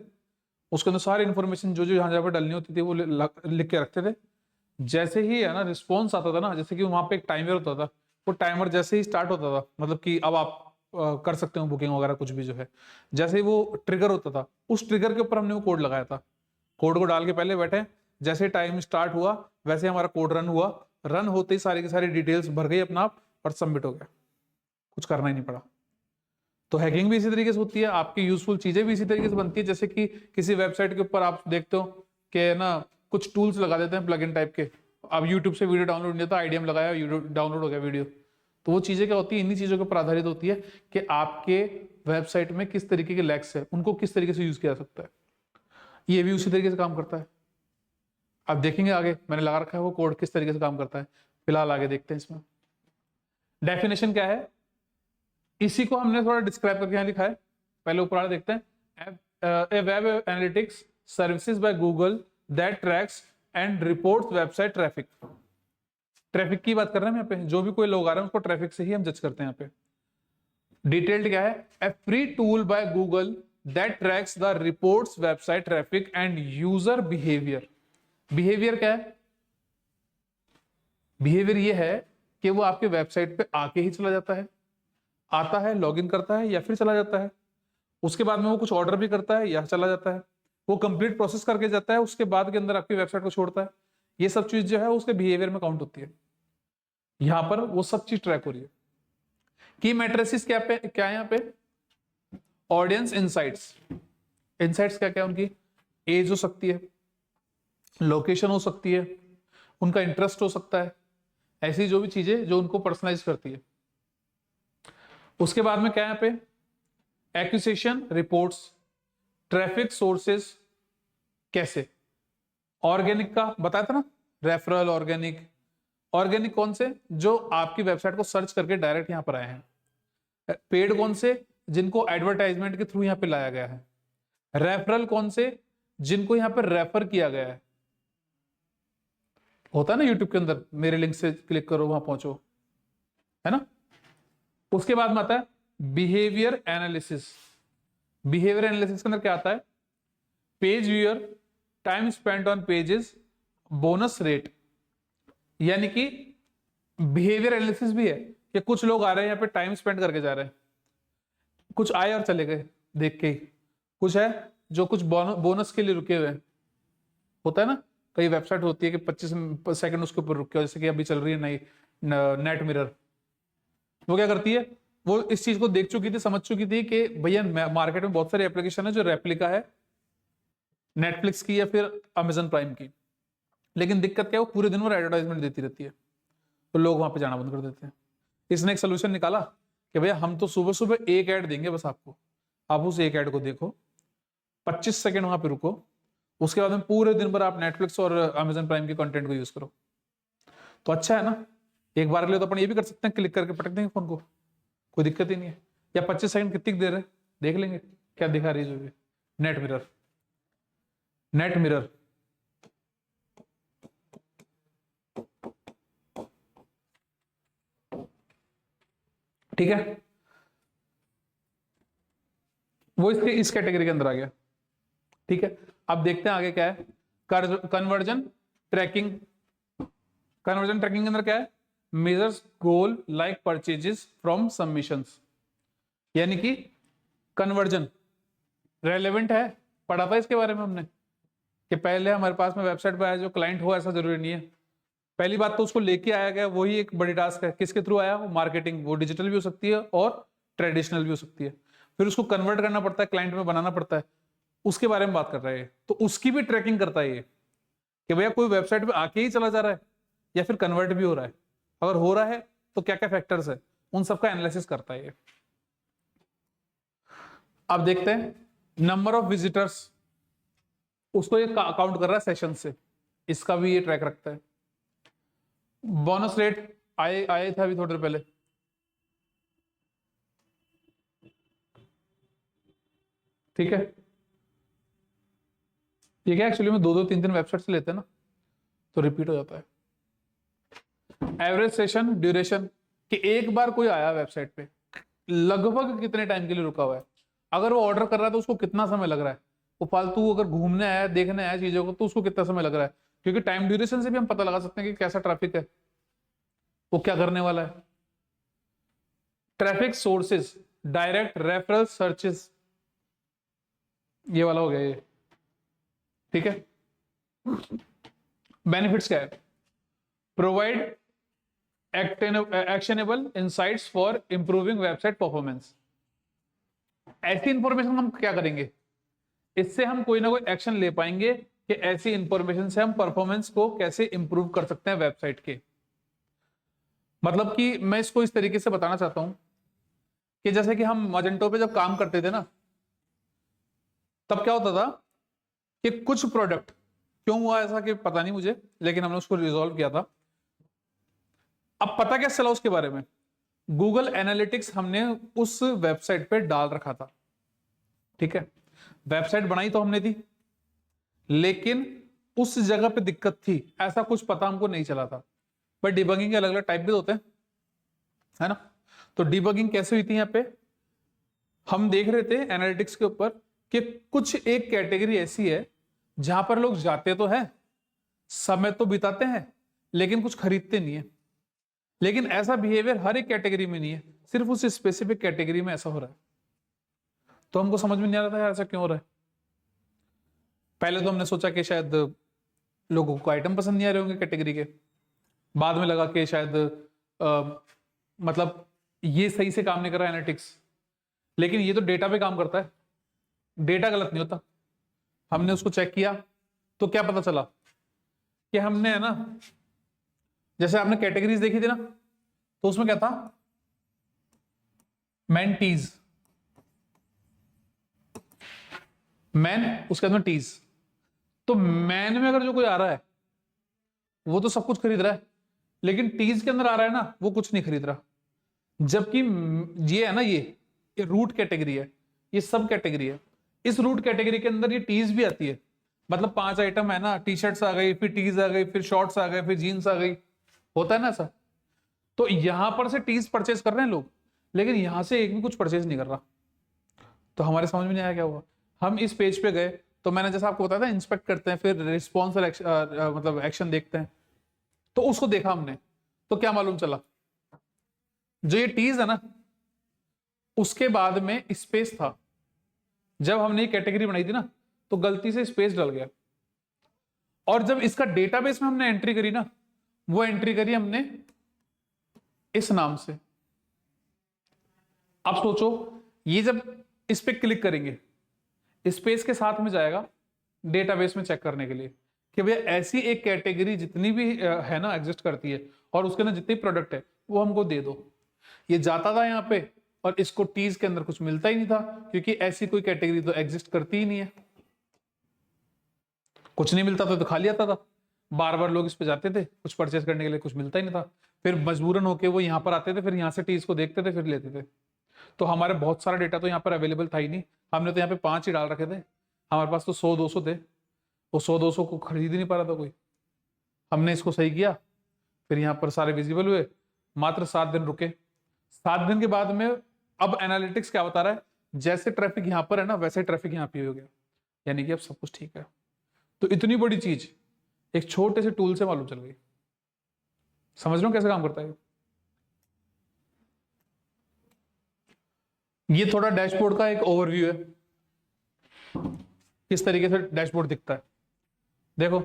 उसके अंदर सारी इन्फॉर्मेशन जो जो जहां जहां पर डालनी होती थी वो लिख के रखते थे। जैसे ही है ना रिस्पॉन्स आता था ना, जैसे कि वहां पे एक टाइमर होता था, वो टाइमर जैसे ही स्टार्ट होता था, मतलब कि अब आप कर सकते हो बुकिंग वगैरह कुछ भी जो है, जैसे ही वो ट्रिगर होता था उस ट्रिगर के ऊपर हमने वो कोड लगाया था। कोड को डाल के पहले बैठे, जैसे टाइम स्टार्ट हुआ वैसे हमारा कोड रन हुआ, रन होते ही सारी की सारी डिटेल्स भर गई अपना आप और सबमिट हो गया, कुछ करना ही नहीं पड़ा। तो हैकिंग भी इसी तरीके से होती है, आपकी यूजफुल चीजें भी इसी तरीके से बनती है। जैसे कि किसी वेबसाइट के ऊपर आप देखते हो कि ना कुछ टूल्स लगा देते हैं प्लगइन टाइप के, अब यूट्यूब से वीडियो डाउनलोड नहीं था, आईडीएम लगाया डाउनलोड हो गया वीडियो। तो वो चीजें क्या होती है, इन्हीं चीजों के ऊपर आधारित होती है कि आपके वेबसाइट में किस तरीके के लैग्स है, उनको किस तरीके से यूज किया जा सकता है। ये भी उसी तरीके से काम करता है। आप देखेंगे आगे मैंने लगा रखा है वो कोड किस तरीके से काम करता है, फिलहाल आगे देखते हैं। इसमें डेफिनेशन क्या है, इसी को हमने थोड़ा डिस्क्राइब करके यहाँ लिखा है। पहले ऊपर वाला देखते हैं, a web analytics services by Google that tracks and reports website traffic. Traffic की बात कर रहे हैं यहाँ पे, जो भी कोई लोग आ रहे हैं उसको ट्रैफिक से ही हम जज करते हैं। यहाँ पे डिटेल्ड क्या है, a free tool by Google that tracks the reports website traffic and user behaviour. Behaviour क्या है, बिहेवियर ये है कि वो आपके वेबसाइट पे आके ही चला जाता है, आता है लॉगिन करता है या फिर चला जाता है, उसके बाद में वो कुछ ऑर्डर भी करता है या चला जाता है, वो कंप्लीट प्रोसेस करके जाता है, उसके बाद के अंदर आपकी वेबसाइट को छोड़ता है। ये सब चीज जो है उसके बिहेवियर में काउंट होती है। यहां पर वो सब चीज ट्रैक हो रही है। की मैट्रिसेस क्या है यहाँ पे, ऑडियंस इनसाइट्स। इनसाइट्स क्या क्या है उनकी, एज हो सकती है, लोकेशन हो सकती है, उनका इंटरेस्ट हो सकता है, ऐसी जो भी चीजें जो उनको पर्सनलाइज करती है। उसके बाद में क्या है यहाँ पे, एक्विजिशन रिपोर्ट्स, ट्रैफिक सोर्सेस, कैसे, ऑर्गेनिक का बताया था ना, रेफरल ऑर्गेनिक। ऑर्गेनिक कौन से, जो आपकी वेबसाइट को सर्च करके डायरेक्ट यहां पर आए हैं। पेड कौन से, जिनको एडवर्टाइजमेंट के थ्रू यहां पे लाया गया है। रेफरल कौन से? जिनको यहाँ पर रेफर किया गया है, होता है ना यूट्यूब के अंदर, मेरे लिंक से क्लिक करो वहां पहुंचो, है ना। उसके बाद में आता है बिहेवियर एनालिसिस। बिहेवियर एनालिसिस के अंदर क्या आता है? Page viewer, time spent on pages, bonus rate. यानी कि बिहेवियर एनालिसिस भी है कि कुछ लोग आ रहे हैं यहाँ पे टाइम स्पेंड करके जा रहे हैं, कुछ आए और चले गए देख के, कुछ है जो कुछ बोनस के लिए रुके हुए हैं। होता है ना, कई वेबसाइट होती है कि 25 सेकंड उसके ऊपर रुके हो, जैसे कि अभी चल रही है नई नेट मिरर। वो क्या करती है, वो इस चीज को देख चुकी थी, समझ चुकी थी कि भैया मार्केट में बहुत सारी एप्लीकेशन है जो रेप्लिका है नेटफ्लिक्स की या फिर अमेजन प्राइम की, लेकिन दिक्कत क्या है, वो पूरे दिन वो एडवर्टाइजमेंट देती रहती है, तो लोग वहां पे जाना बंद कर देते हैं। इसने एक सोल्यूशन निकाला कि भैया हम तो सुबह सुबह एक ऐड देंगे बस आपको, आप उस एक ऐड को देखो, 25 सेकंड वहां पे रुको, उसके बाद में पूरे दिन भर आप नेटफ्लिक्स और अमेजन प्राइम के कंटेंट को यूज करो। तो अच्छा है ना, एक बार के लिए तो अपन ये भी कर सकते हैं, क्लिक करके पटक देंगे फोन को, कोई दिक्कत ही नहीं है। या 25 सेकंड कितनी देर है देख लेंगे क्या दिखा रही है जो भी। नेट मिरर, नेट मिरर, ठीक है, वो इसके इस कैटेगरी के अंदर आ गया। ठीक है, अब देखते हैं आगे क्या है। Conversion trekking. कन्वर्जन ट्रैकिंग के अंदर क्या है? Measures goal like purchases from submissions. यानी कि कन्वर्जन रेलेवेंट है, पढ़ा था इसके बारे में हमने कि पहले हमारे पास में वेबसाइट पे आया जो क्लाइंट हो ऐसा जरूरी नहीं है। पहली बात तो उसको लेके आया गया, वही एक बड़ी टास्क है। किसके थ्रू आया? वो मार्केटिंग, वो डिजिटल भी हो सकती है और ट्रेडिशनल भी हो सकती है। फिर उसको कन्वर्ट करना पड़ता है, क्लाइंट में बनाना पड़ता है, उसके बारे में बात कर रहे हैं। तो उसकी भी ट्रैकिंग करता है ये कि भैया कोई वेबसाइट पे आके ही चला जा रहा है या फिर कन्वर्ट भी हो रहा है, अगर हो रहा है तो क्या क्या फैक्टर्स है, उन सबका एनालिसिस करता है ये। अब देखते हैं नंबर ऑफ विजिटर्स, उसको ये काउंट कर रहा है सेशन से, इसका भी ये ट्रैक रखता है। बोनस रेट आए था अभी थोड़ी देर पहले, ठीक है। ये क्या एक्चुअली में 2-2 3-3 वेबसाइट से लेते हैं ना, तो रिपीट हो जाता है। एवरेज सेशन ड्यूरेशन, कि एक बार कोई आया वेबसाइट पे लगभग कितने टाइम के लिए रुका हुआ है, अगर वो ऑर्डर कर रहा है तो उसको कितना समय लग रहा है, वो फालतू अगर घूमने आया देखने आया चीजों को तो उसको कितना समय लग रहा है, क्योंकि टाइम ड्यूरेशन से भी हम पता लगा सकते हैं कि कैसा ट्रैफिक है, वो क्या करने वाला है। Traffic sources, direct referral searches, ये वाला हो गया ये, ठीक है। बेनिफिट्स क्या है? Provide actionable insights for improving website performance. ऐसी इंफॉर्मेशन हम क्या करेंगे, इससे हम कोई ना कोई एक्शन ले पाएंगे कि ऐसी इंफॉर्मेशन से हम परफॉर्मेंस को कैसे इंप्रूव कर सकते हैं वेबसाइट के। मतलब कि मैं इसको इस तरीके से बताना चाहता हूं कि जैसे कि हम मजेंटो पे जब काम करते थे ना, तब क्या होता था कि कुछ प्रोडक्ट, क्यों हुआ ऐसा कि पता नहीं मुझे, लेकिन हमने उसको रिजॉल्व किया था। अब पता क्या चला उसके बारे में, गूगल एनालिटिक्स हमने उस वेबसाइट पे डाल रखा था, ठीक है। वेबसाइट बनाई तो हमने थी, लेकिन उस जगह पे दिक्कत थी, ऐसा कुछ पता हमको नहीं चला था। पर डिबगिंग के अलग अलग टाइप भी होते हैं, है ना। तो डिबगिंग कैसे हुई थी, यहाँ पे हम देख रहे थे एनालिटिक्स के ऊपर कि कुछ एक कैटेगरी ऐसी है जहां पर लोग जाते तो हैं, समय तो बिताते हैं, लेकिन कुछ खरीदते नहीं है। लेकिन ऐसा बिहेवियर हर एक कैटेगरी में नहीं है, सिर्फ उस स्पेसिफिक कैटेगरी में ऐसा हो रहा है। तो हमको समझ में नहीं आ रहा था ऐसा क्यों हो रहा है। पहले तो हमने सोचा कि शायद लोगों को आइटम पसंद नहीं आ रहे होंगे कैटेगरी के, बाद में लगा कि शायद मतलब ये सही से काम नहीं कर रहा एनालिटिक्स, लेकिन ये तो डेटा पे काम करता है, डेटा गलत नहीं होता। हमने उसको चेक किया तो क्या पता चला कि हमने, है ना, जैसे आपने कैटेगरीज देखी थी ना, तो उसमें क्या था, मैन टीज, मैन, उसके अंदर टीज। तो मैन में अगर जो कोई आ रहा है वो तो सब कुछ खरीद रहा है, लेकिन टीज के अंदर आ रहा है ना, वो कुछ नहीं खरीद रहा। जबकि ये है ना, ये रूट कैटेगरी है, ये सब कैटेगरी है, इस रूट कैटेगरी के अंदर ये टीज भी आती है, मतलब 5 आइटम है ना, टी शर्ट्स आ गई, फिर टीज आ गई, फिर शॉर्ट्स आ गए, फिर जीन्स आ गई, होता है ना ऐसा। तो यहां पर से टीज परचेज कर रहे हैं लोग, लेकिन यहां से एक भी कुछ परचेज नहीं कर रहा। तो हमारे समझ में नहीं आया क्या हुआ। हम इस पेज पे गए, तो मैंने जैसा आपको बताया था इंस्पेक्ट करते हैं, फिर रिस्पॉन्स और मतलब एक्शन देखते हैं, तो उसको देखा हमने, तो क्या मालूम चला, जो ये टीज है ना, उसके बाद में स्पेस था। जब हमने ये कैटेगरी बनाई थी ना, तो गलती से स्पेस डल गया, और जब इसका डेटाबेस में हमने एंट्री करी ना, वो एंट्री करी हमने इस नाम से। आप सोचो, ये जब इस पे क्लिक करेंगे, स्पेस के साथ में जाएगा डेटाबेस में चेक करने के लिए कि भैया ऐसी एक कैटेगरी जितनी भी है ना एग्जिस्ट करती है, और उसके अंदर जितनी प्रोडक्ट है वो हमको दे दो। ये जाता था यहाँ पे, और इसको टीज के अंदर कुछ मिलता ही नहीं था, क्योंकि ऐसी कोई कैटेगरी तो एग्जिस्ट करती ही नहीं है। कुछ नहीं मिलता तो खाली आता था, बार बार लोग इस पे जाते थे कुछ परचेस करने के लिए, कुछ मिलता ही नहीं था, फिर मजबूरन होके वो यहाँ पर आते थे, फिर यहाँ से टीज को देखते थे, फिर लेते थे। तो हमारे बहुत सारा डेटा तो यहाँ पर अवेलेबल था ही नहीं, हमने तो यहाँ पे 5 ही डाल रखे थे, हमारे पास तो 100-200 थे, वो 100-200 को खरीद ही नहीं पा रहा था कोई। हमने इसको सही किया, फिर यहाँ पर सारे विजिबल हुए, मात्र 7 दिन रुके। 7 दिन के बाद में अब एनालिटिक्स क्या बता रहा है, जैसे ट्रैफिक यहाँ पर है ना, वैसे ट्रैफिक यहाँ पे हो गया, यानी कि अब सब कुछ ठीक है। तो इतनी बड़ी चीज एक छोटे से टूल से मालूम चल गई। समझ रहे हो कैसे काम करता है। ये थोड़ा डैशबोर्ड का एक ओवरव्यू है, किस तरीके से डैशबोर्ड दिखता है। देखो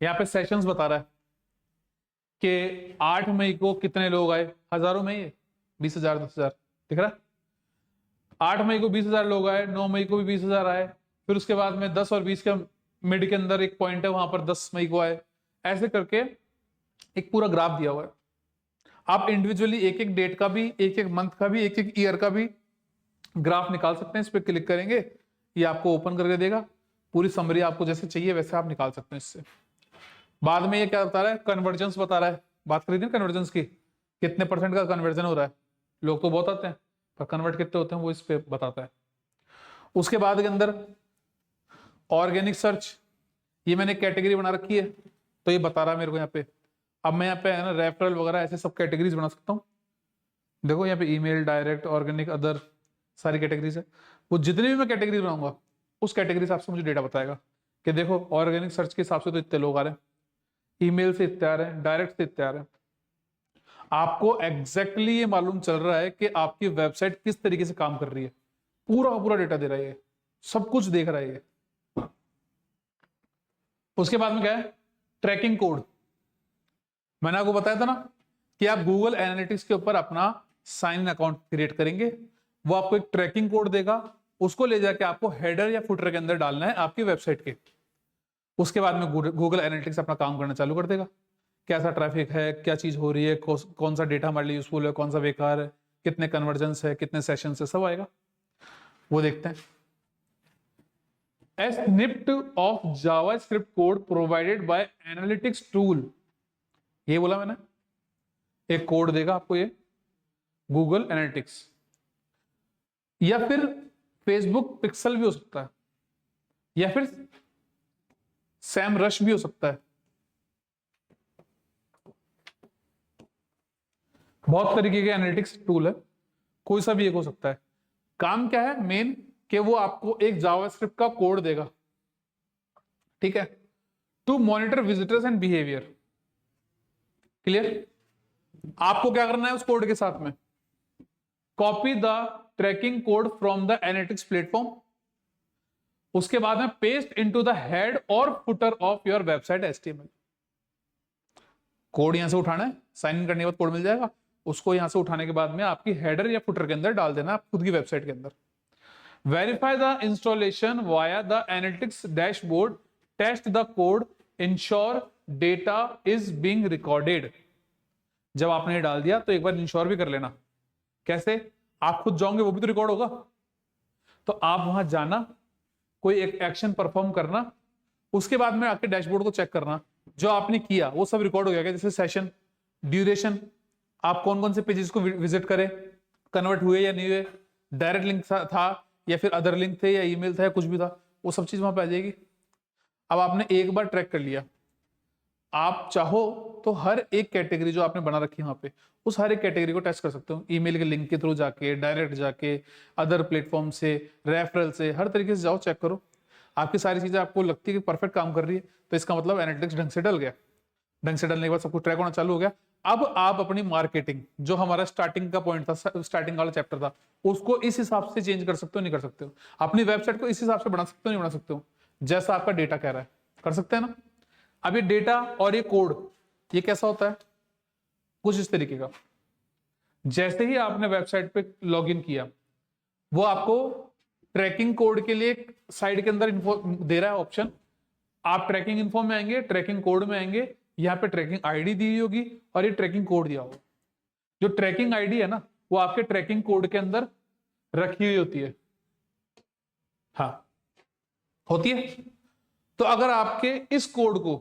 यहाँ पे सेशंस बता रहा है कि 8 मई को कितने लोग आए, हजारों में, ये 20,000 10,000 दिख रहा है। 8 मई को 20,000 लोग आए, 9 मई को भी 20,000 आए, फिर उसके बाद में 10 और 20 के मिड के अंदर एक पॉइंट है, वहां पर 10 मई को आए, ऐसे करके एक पूरा ग्राफ दिया हुआ है। आप इंडिविजुअली एक एक डेट का भी, एक एक मंथ का भी, एक एक ईयर का भी ग्राफ निकाल सकते हैं। इस पर क्लिक करेंगे, ये आपको ओपन करके देगा, पूरी समरी आपको जैसे चाहिए वैसे आप निकाल सकते हैं इससे। बाद में ये क्या बता रहा है, कन्वर्जेंस बता रहा है। बात करी थी कन्वर्जेंस की, कितने % का कन्वर्जन हो रहा है। लोग तो बहुत आते हैं, पर कन्वर्ट कितने होते हैं वो इस पे बताता है। उसके बाद के अंदर ऑर्गेनिक सर्च, ये मैंने कैटेगरी बना रखी है, तो ये बता रहा है मेरे को यहाँ पे। अब मैं यहाँ पे है ना रेफरल वगैरह ऐसे सब कैटेगरीज बना सकता हूँ। देखो यहाँ पे ईमेल, डायरेक्ट, ऑर्गेनिक, अदर, सारी कैटेगरीज है। वो जितनी भी मैं कैटेगरी बनाऊंगा उस कैटेगरी से आपसे मुझे डेटा बताएगा कि देखो ऑर्गेनिक सर्च के हिसाब से तो इतने लोग आ रहे हैं, ईमेल से इतने आ रहे हैं, डायरेक्ट से इतने आ रहे हैं। आपको एग्जैक्टली ये मालूम चल रहा है कि आपकी वेबसाइट किस तरीके से काम कर रही है, पूरा पूरा डेटा दे रहा है, सब कुछ देख रहा है। उसके बाद में क्या है, ट्रैकिंग कोड। मैंने आपको बताया था ना कि आप गूगल एनालिटिक्स के ऊपर अपना साइन इन अकाउंट क्रिएट करेंगे, वो आपको एक ट्रैकिंग कोड देगा, उसको ले जाके आपको हेडर या फुटर के अंदर डालना है आपकी वेबसाइट के। उसके बाद में गूगल एनालिटिक्स अपना काम करना चालू कर देगा, कैसा ट्रैफिक है, क्या चीज हो रही है, कौन सा डेटा हमारे लिए यूजफुल है, कौन सा बेकार है, कितने कन्वर्जेंस है, कितने सेशन है, सब आएगा, वो देखते हैं। A snippet of JavaScript code provided by analytics tool, ये बोला मैंने, एक कोड देगा आपको ये गूगल एनालिटिक्स, या फिर फेसबुक पिक्सल भी हो सकता है, या फिर सैम रश भी हो सकता है। बहुत तरीके के एनालिटिक्स टूल है, कोई सा भी एक हो सकता है। काम क्या है मेन, कि वो आपको एक जावास्क्रिप्ट का कोड देगा, ठीक है, to monitor visitors and behaviour. Clear. आपको क्या करना है उस कोड के साथ में, copy the tracking code from the analytics platform, उसके बाद में पेस्ट इनटू द हेड और footer of your website HTML। Code यहां से उठाना है, साइन इन करने के बाद कोड मिल जाएगा, उसको यहां से उठाने के बाद में आपकी हेडर या फुटर के अंदर डाल देना आप खुद की वेबसाइट के अंदर। Verify the installation via the analytics dashboard. Test the code. Ensure data is being recorded. जब आपने ये डाल दिया तो एक बार इंश्योर भी कर लेना। कैसे, आप खुद जाओगे वो भी तो रिकॉर्ड होगा, तो आप वहां जाना, कोई एक एक्शन परफॉर्म करना, उसके बाद में आपके डैशबोर्ड को चेक करना, जो आपने किया वो सब रिकॉर्ड हो गया। जैसे सेशन ड्यूरेशन, आप कौन कौन से पेजेस को विजिट करें, कन्वर्ट हुए या नहीं हुए, डायरेक्ट लिंक था या फिर अदर लिंक थे या ईमेल था या कुछ भी था, वो सब चीज वहां पे आ जाएगी। अब आपने एक बार ट्रैक कर लिया, आप चाहो तो हर एक कैटेगरी जो आपने बना रखी है वहां पे, उस हर एक कैटेगरी को टेस्ट कर सकते हो, ईमेल के लिंक के थ्रू जाके, डायरेक्ट जाके, अदर प्लेटफॉर्म से, रेफरल से, हर तरीके से जाओ, चेक करो। आपकी सारी चीजें आपको लगती है कि परफेक्ट काम कर रही है, तो इसका मतलब एनालिटिक्स ढंग से डल गया। ढंग से डलने के बाद सब कुछ ट्रैक होना चालू हो गया। अब आप अपनी मार्केटिंग, जो हमारा स्टार्टिंग का पॉइंट था, स्टार्टिंग वाला चैप्टर था, उसको इस हिसाब से चेंज कर सकते हो, नहीं कर सकते हो? अपनी वेबसाइट को इस हिसाब से बना सकते हो, नहीं बना सकते हो? जैसा आपका डेटा कह रहा है, कर सकते हैं ना? अब ये डेटा और ये कोड, ये कैसा होता है? कुछ इस तरीके का। जैसे ही आपने वेबसाइट पे लॉगिन किया, वो आपको ट्रैकिंग कोड के लिए साइड के अंदर इन्फो दे रहा है ऑप्शन। आप ट्रैकिंग इन्फो में आएंगे, ट्रैकिंग कोड में आएंगे, यहाँ पे ट्रैकिंग आईडी दी हुई होगी और ये ट्रैकिंग कोड दिया होगा। जो ट्रैकिंग आईडी है ना, वो आपके ट्रैकिंग कोड के अंदर रखी हुई होती है। हाँ, होती है। तो अगर आपके इस कोड को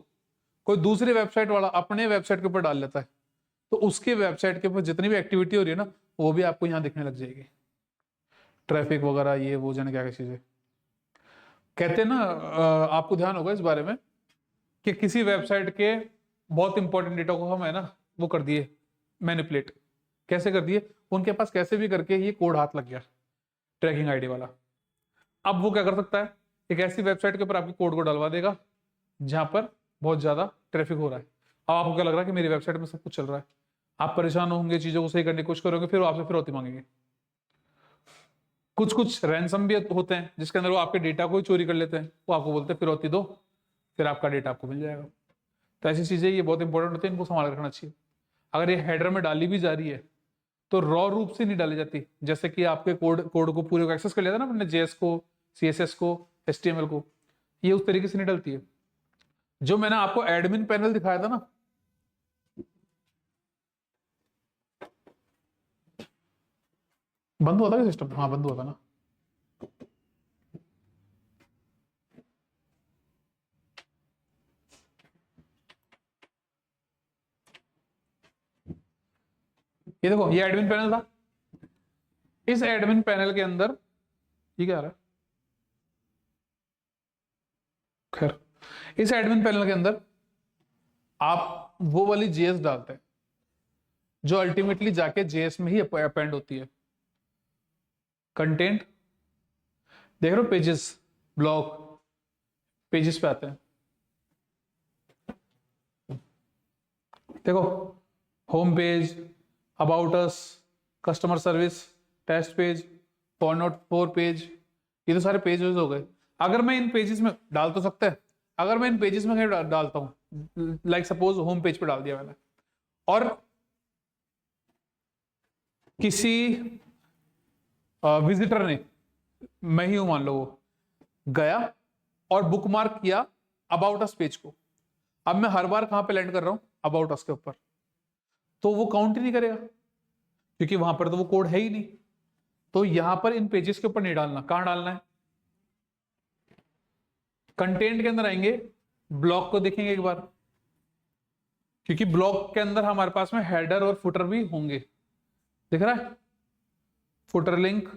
कोई दूसरी वेबसाइट वाला अपने वेबसाइट के ऊपर डाल लेता है, तो उसके वेबसाइट के ऊपर जितनी भी एक्टिविटी हो रही है ना, वो भी आपको यहां दिखने लग जाएगी। ट्रैफिक वगैरह, ये वो, जाने क्या क्या चीजें। कहते हैं ना, आपको ध्यान होगा इस बारे में कि किसी वेबसाइट के बहुत इंपॉर्टेंट डेटा को हम है ना वो कर दिए मैनिपुलेट। कैसे कर दिए? उनके पास कैसे भी करके ये कोड हाथ लग गया, ट्रैकिंग आईडी वाला। अब वो क्या कर सकता है? एक ऐसी वेबसाइट के ऊपर आपके कोड को डलवा देगा जहां पर बहुत ज्यादा ट्रैफिक हो रहा है। अब आपको क्या लग रहा है कि मेरी वेबसाइट में सब कुछ चल रहा है, आप परेशान होंगे, चीजों को सही करने की कोशिश करोगे, फिर वो आपसे फिरौती मांगेंगे। कुछ कुछ रैंसम भी होते हैं जिसके अंदर वो आपके डेटा को ही चोरी कर लेते हैं, वो आपको बोलते हैं फिरौती दो, फिर आपका डेटा आपको मिल जाएगा। तो ऐसी चीजें ये बहुत इंपॉर्टेंट होती है, इनको संभाल रखना चाहिए। अगर ये हेडर में डाली भी जा रही है तो रॉ रूप से नहीं डाली जाती। जैसे कि आपके कोड को पूरे को एक्सेस कर लिया था ना अपने, जेएस को, सीएसएस को, एचटीएमएल को, ये उस तरीके से नहीं डलती है। जो मैंने आपको एडमिन पैनल दिखाया था ना, बंद हुआ था सिस्टम? हाँ, बंद हुआ था ना। ये देखो, ये एडमिन पैनल था। इस एडमिन पैनल के अंदर ये क्या आ रहा है? खैर, इस एडमिन पैनल के अंदर आप वो वाली जेएस डालते हैं जो अल्टीमेटली जाके जेएस में ही अपेंड होती है। कंटेंट देख रहे हो, पेजेस, ब्लॉग, पेजेस पे आते हैं। देखो, home page, about us, customer service, test page, for note 4 page, ये तो सारे पेजेस हो गए। अगर मैं इन पेजेस में डाल तो सकता है, अगर मैं इन पेजेस में कहीं डालता हूं, लाइक सपोज होम पेज पे डाल दिया मैंने, और किसी विजिटर ने, मैं ही हूं मान लो, वो गया और बुकमार्क किया अबाउट अस पेज को, अब मैं हर बार कहां पे लैंड कर रहा हूं? अबाउट अस के ऊपर, तो वो काउंट ही नहीं करेगा क्योंकि वहां पर तो वो कोड है ही नहीं। तो यहां पर इन पेजेस के ऊपर नहीं डालना। कहां डालना है? कंटेंट के अंदर आएंगे, ब्लॉग को देखेंगे एक बार, क्योंकि ब्लॉग के अंदर हमारे पास में हेडर और फुटर भी होंगे। दिख रहा है? फुटर लिंक,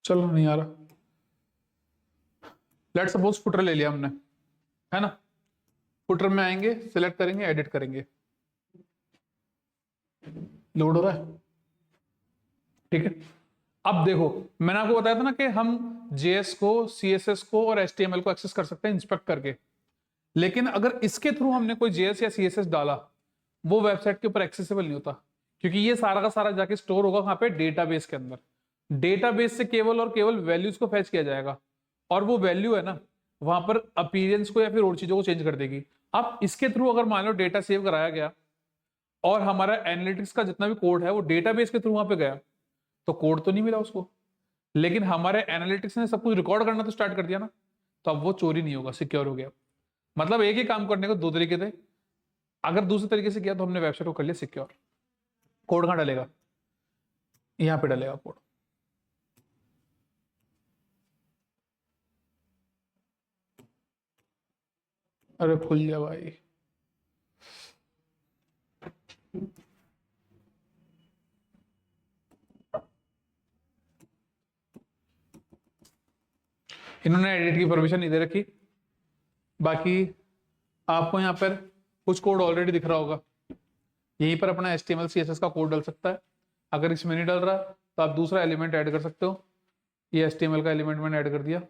चलो नहीं आ रहा। लेट्स सपोज फुटर ले लिया हमने, है ना? फुटर में आएंगे, सिलेक्ट करेंगे, एडिट करेंगे, लोड हो रहा है, ठीक है। अब देखो, मैंने आपको बताया था ना कि हम जेएस को, सीएसएस को और एचटीएमएल को एक्सेस कर सकते हैं इंस्पेक्ट करके। लेकिन अगर इसके थ्रू हमने कोई जेएस या सीएसएस डाला, वो वेबसाइट के ऊपर एक्सेसिबल नहीं होता, क्योंकि ये सारा का सारा जाके स्टोर होगा वहां पे डेटाबेस के अंदर। डेटाबेस से केवल और केवल वैल्यूज को फैच किया जाएगा, और वो वैल्यू है ना, वहां पर अपीयरेंस को या फिर और चीजों को चेंज कर देगी। अब इसके थ्रू अगर मान लो डेटा सेव कराया गया और हमारा एनालिटिक्स का जितना भी कोड है वो डेटाबेस के थ्रू वहां पे गया, तो कोड तो नहीं मिला उसको, लेकिन हमारे एनालिटिक्स ने सब कुछ रिकॉर्ड करना तो स्टार्ट कर दिया ना, तो अब वो चोरी नहीं होगा, सिक्योर हो गया। मतलब एक ही काम करने को दो तरीके थे। अगर दूसरे तरीके से किया तो हमने वेबसाइट को कर लिया सिक्योर। कोड कहां डालेगा? यहां पे डलेगा कोड। अरे खुल जा भाई। इन्होंने एडिट की परमिशन नहीं दे रखी। बाकी आपको यहाँ पर कुछ कोड ऑलरेडी दिख रहा होगा, यहीं पर अपना HTML CSS का कोड डल सकता है। अगर इसमें नहीं डल रहा तो आप दूसरा एलिमेंट ऐड कर सकते हो। ये HTML का एलिमेंट मैंने ऐड कर दिया।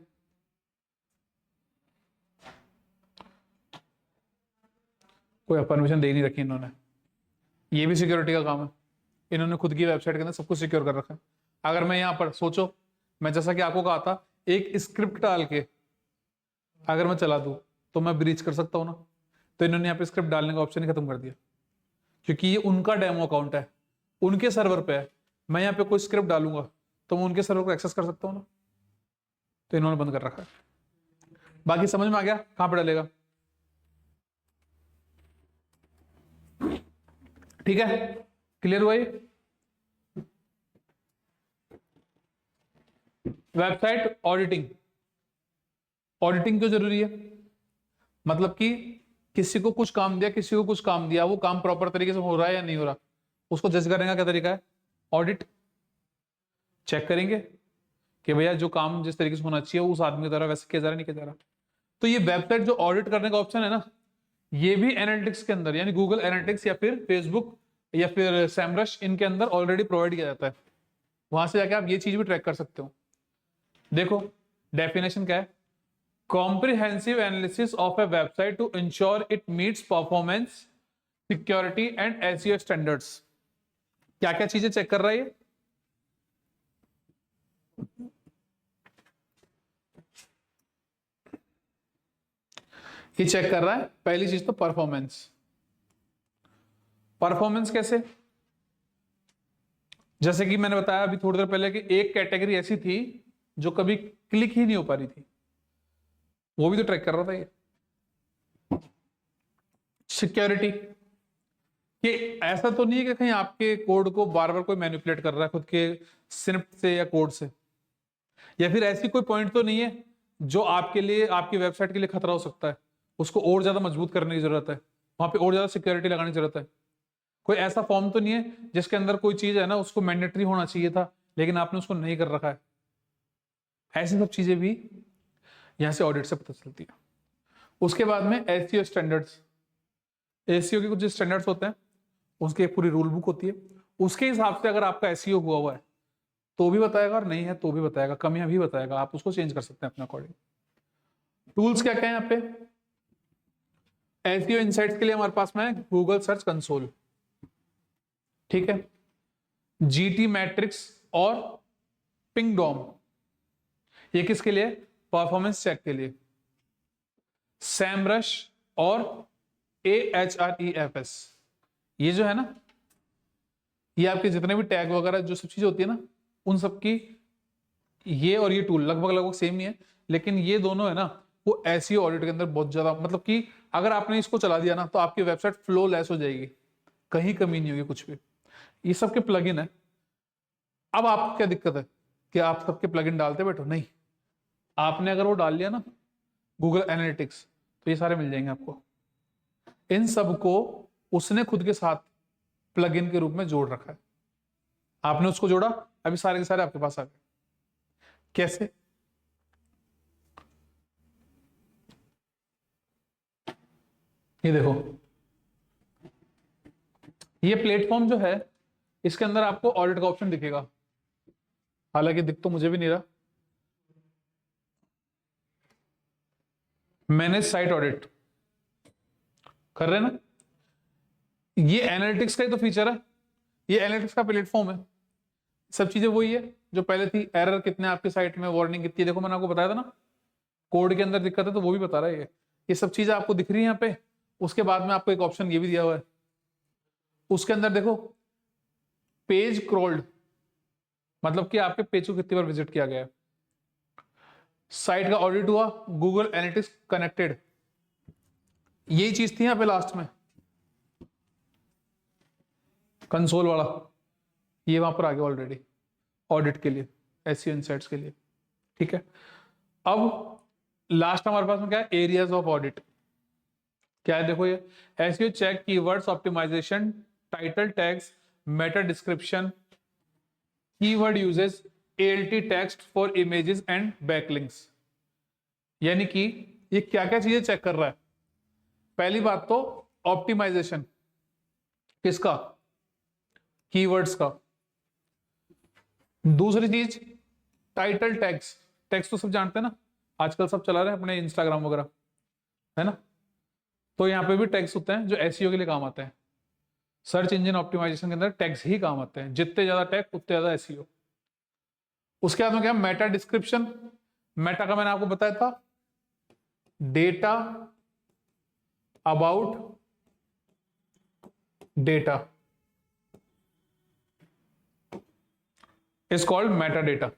कोई परमिशन दे नहीं रखी इन्होंने। ये भी सिक्योरिटी का काम है, इन्होंने खुद की वेबसाइट के अंदर सब कुछ सिक्योर कर रखा है। अगर मैं यहाँ पर सोचो, मैं जैसा कि आपको कहा था, एक स्क्रिप्ट डाल के अगर मैं चला दूं तो मैं ब्रीच कर सकता हूं ना। तो इन्होंने यहाँ पे स्क्रिप्ट डालने का ऑप्शन ही खत्म कर दिया, क्योंकि ये उनका डेमो अकाउंट है, उनके सर्वर पे है। मैं यहाँ पे कोई स्क्रिप्ट डालूंगा तो मैं उनके सर्वर को एक्सेस कर सकता हूँ ना, तो इन्होंने बंद कर रखा है। बाकी समझ में आ गया कहां पे डलेगा? ठीक है, क्लियर हुआ ये? Website auditing. ऑडिटिंग क्यों जरूरी है? मतलब कि किसी को कुछ काम दिया, किसी को कुछ काम दिया, वो काम प्रॉपर तरीके से हो रहा है या नहीं हो रहा, उसको जज करने का क्या तरीका है? ऑडिट। चेक करेंगे कि भैया जो काम जिस तरीके से होना चाहिए उस आदमी के द्वारा वैसे किया जा रहा है, नहीं किया जा रहा। तो ये वेबसाइट जो ऑडिट करने का ऑप्शन है ना, ये भी एनालिटिक्स के अंदर, यानी गूगल एनालिटिक्स या फिर फेसबुक या फिर सैमरश, इनके अंदर ऑलरेडी प्रोवाइड किया जाता है। वहां से जाके आप ये चीज भी ट्रैक कर सकते हो। देखो डेफिनेशन क्या है? Comprehensive analysis of a website to ensure it meets performance, security and SEO standards. क्या क्या चीजें चेक कर रहा है ये चेक कर रहा है पहली चीज तो परफॉर्मेंस। परफॉर्मेंस कैसे? जैसे कि मैंने बताया अभी थोड़ी देर पहले कि एक कैटेगरी ऐसी थी जो कभी क्लिक ही नहीं हो पा रही थी, वो भी तो ट्रैक कर रहा था ये। सिक्योरिटी, कि ऐसा तो नहीं है कि कहीं आपके कोड को बार बार कोई मैनिपुलेट कर रहा है खुद के स्क्रिप्ट से या कोड से, या फिर ऐसी कोई पॉइंट तो नहीं है जो आपके लिए, आपकी वेबसाइट के लिए खतरा हो सकता है, उसको और ज्यादा मजबूत करने की जरूरत है, वहां पे और ज्यादा सिक्योरिटी लगाने की जरूरत है। कोई ऐसा फॉर्म तो नहीं है जिसके अंदर कोई चीज है ना उसको मैंडेटरी होना चाहिए था लेकिन आपने उसको नहीं कर रखा है। ऐसी सब चीजें भी यहां से ऑडिट से पता चलती है। उसके बाद में एसईओ स्टैंडर्ड्स। एसईओ के कुछ स्टैंडर्ड्स होते हैं, उसकी एक पूरी रूल बुक होती है, उसके हिसाब से अगर आपका एसईओ हुआ है तो भी बताएगा और नहीं है तो भी बताएगा, कमियां भी बताएगा, आप उसको चेंज कर सकते हैं अपने अकॉर्डिंग। टूल्स क्या क्या है यहाँ पे? एसईओ इनसाइट्स के लिए हमारे पास में गूगल सर्च कंसोल, ठीक है, जीटी मैट्रिक्स और पिंगडॉम, ये किसके लिए? परफॉर्मेंस चेक के लिए। सैमरश और AHREFS, ये जो है ना, ये आपके जितने भी टैग वगैरह जो सब चीजें होती है ना, उन सब की ये और ये टूल लगभग लगभग सेम ही है, लेकिन ये दोनों है ना वो एसईओ ऑडिट के अंदर बहुत ज्यादा, मतलब कि अगर आपने इसको चला दिया ना तो आपकी वेबसाइट फ्लो लेस हो जाएगी, कहीं कमी नहीं होगी कुछ भी। ये सबके प्लगइन है। अब आपको क्या दिक्कत है कि आप सबके प्लगइन डालते बैठो? नहीं, आपने अगर वो डाल लिया ना गूगल एनालिटिक्स तो ये सारे मिल जाएंगे आपको। इन सबको उसने खुद के साथ प्लगइन के रूप में जोड़ रखा है, आपने उसको जोड़ा, अभी सारे के सारे आपके पास आ गए। कैसे? ये देखो, ये प्लेटफॉर्म जो है इसके अंदर आपको ऑडिट का ऑप्शन दिखेगा, हालांकि दिख तो मुझे भी नहीं रहा। मैनेज साइट ऑडिट कर रहे हैं ना, ये एनालिटिक्स का ही तो फीचर है, ये एनालिटिक्स का प्लेटफॉर्म है। सब चीजें वही है जो पहले थी। एरर कितने आपके साइट में, वार्निंग कितनी है, देखो मैंने आपको बताया था ना, कोड के अंदर दिक्कत है तो वो भी बता रहा है ये सब चीजें आपको दिख रही है यहाँ पे। उसके बाद में आपको एक ऑप्शन ये भी दिया हुआ है, उसके अंदर देखो पेज क्रॉल्ड, मतलब कि आपके पेज को कितनी बार विजिट किया गया है। साइट का ऑडिट हुआ, गूगल एनालिटिक्स कनेक्टेड, यही चीज थी यहाँ पे लास्ट में कंसोल वाला, ये वहां पर आ गया ऑलरेडी। ऑडिट के लिए, एसईओ इनसाइट्स के लिए। ठीक है, अब लास्ट हमारे पास में क्या है, एरियाज ऑफ ऑडिट। क्या है देखो, ये SEO check keywords optimization, title tags, meta description, keyword uses, ALT text for images and backlinks. यानी कि ये क्या क्या चीजें चेक कर रहा है। पहली बात तो ऑप्टिमाइजेशन किसका, कीवर्ड्स का। दूसरी चीज टाइटल टैग्स, टैग्स तो सब जानते हैं ना, आजकल सब चला रहे हैं अपने इंस्टाग्राम वगैरह, है ना। तो यहाँ पे भी टैग्स होते हैं जो एसईओ के लिए काम आते हैं। सर्च इंजन ऑप्टिमाइजेशन के अंदर टैग्स ही काम आते हैं, जितने ज्यादा टैग उतने ज्यादा एसईओ। उसके बाद में क्या, मेटा डिस्क्रिप्शन। मेटा का मैंने आपको बताया था, data about data is called Meta data.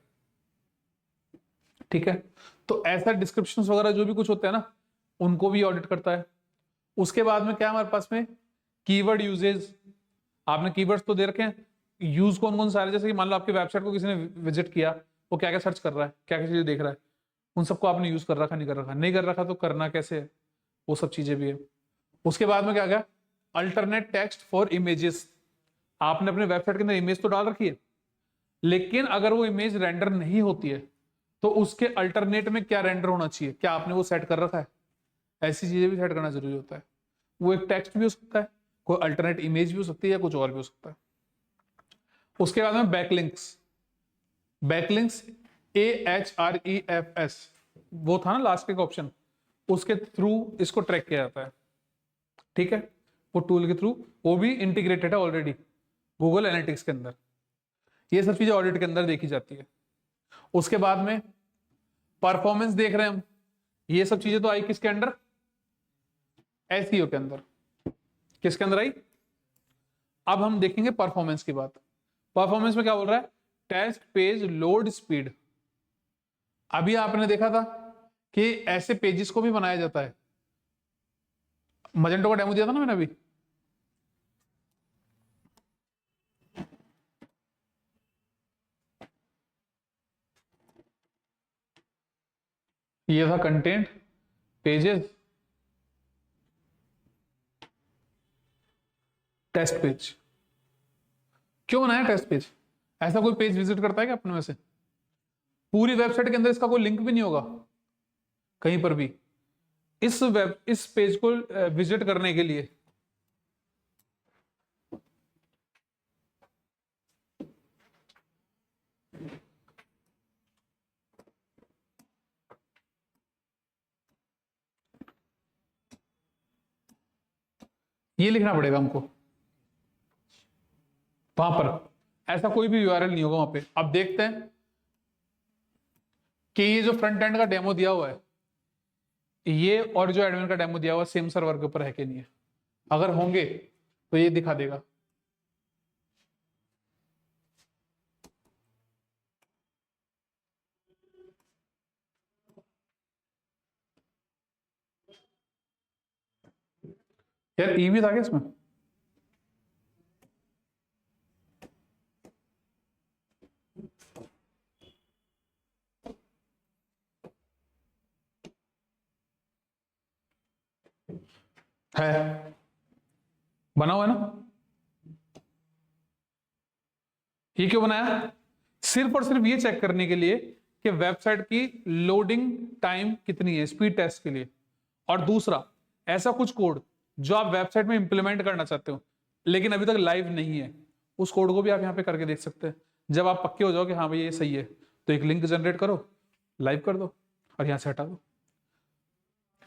ठीक है, तो ऐसा डिस्क्रिप्शन वगैरह जो भी कुछ होते हैं ना, उनको भी ऑडिट करता है। उसके बाद में क्या हमारे पास में, कीवर्ड यूजेज। आपने कीवर्ड्स तो दे रखे हैं, यूज कौन कौन सारे, जैसे कि मान लो आपकी वेबसाइट को किसी ने विजिट किया, वो क्या क्या सर्च कर रहा है, क्या क्या चीजें देख रहा है, उन सबको आपने यूज कर रखा, नहीं कर रखा, नहीं कर रखा तो करना कैसे है, वो सब चीजें भी है। उसके बाद में क्या गया, अल्टरनेट टेक्स्ट फॉर इमेजेस। आपने अपने वेबसाइट के अंदर इमेज तो डाल रखी है, लेकिन अगर वो इमेज रेंडर नहीं होती है तो उसके अल्टरनेट में क्या रेंडर होना चाहिए, क्या आपने वो सेट कर रखा है, ऐसी चीजें भी सेट करना जरूरी होता है। वो एक टेक्स्ट भी हो सकता है, कोई अल्टरनेट इमेज भी हो सकती है, या कुछ और भी हो सकता है। उसके बाद में बैकलिंक्स। बैकलिंक्स AHREFS, वो था ना लास्ट का ऑप्शन, उसके थ्रू इसको ट्रैक किया जाता है। ठीक है, वो टूल के थ्रू, वो भी इंटीग्रेटेड है ऑलरेडी गूगल एनालिटिक्स के अंदर। ये सब चीजें ऑडिट के अंदर देखी जाती है। उसके बाद में परफॉर्मेंस देख रहे हैं हम, ये सब चीजें तो आई किसके अंदर, एसईओ के अंदर। किसके अंदर आई, अब हम देखेंगे परफॉर्मेंस की बात। परफॉर्मेंस में क्या बोल रहा है, टेस्ट पेज लोड स्पीड। अभी आपने देखा था कि ऐसे पेजेस को भी बनाया जाता है, मजेंटो का डेमो दिया था ना मैंने अभी। ये था कंटेंट पेजेस टेस्ट पेज। क्यों बनाया टेस्ट पेज, ऐसा कोई पेज विजिट करता है क्या अपने में से, पूरी वेबसाइट के अंदर इसका कोई लिंक भी नहीं होगा कहीं पर भी। इस पेज को विजिट करने के लिए ये लिखना पड़ेगा हमको वहां पर, ऐसा कोई भी यूआरएल नहीं होगा वहां पे। अब देखते हैं कि ये जो फ्रंट एंड का डेमो दिया हुआ है, ये और जो एडमिन का डेमो दिया हुआ है सेम सर्वर के ऊपर है कि नहीं है। अगर होंगे तो ये दिखा देगा। यार ईवी था क्या इसमें, है बना हुआ है ना। ये क्यों बनाया, सिर्फ और सिर्फ ये चेक करने के लिए कि वेबसाइट की लोडिंग टाइम कितनी है, स्पीड टेस्ट के लिए। और दूसरा, ऐसा कुछ कोड जो आप वेबसाइट में इंप्लीमेंट करना चाहते हो लेकिन अभी तक लाइव नहीं है, उस कोड को भी आप यहाँ पे करके देख सकते हैं। जब आप पक्के हो जाओ कि हाँ भाई ये सही है, तो एक लिंक जनरेट करो, लाइव कर दो और यहाँ से हटा दो।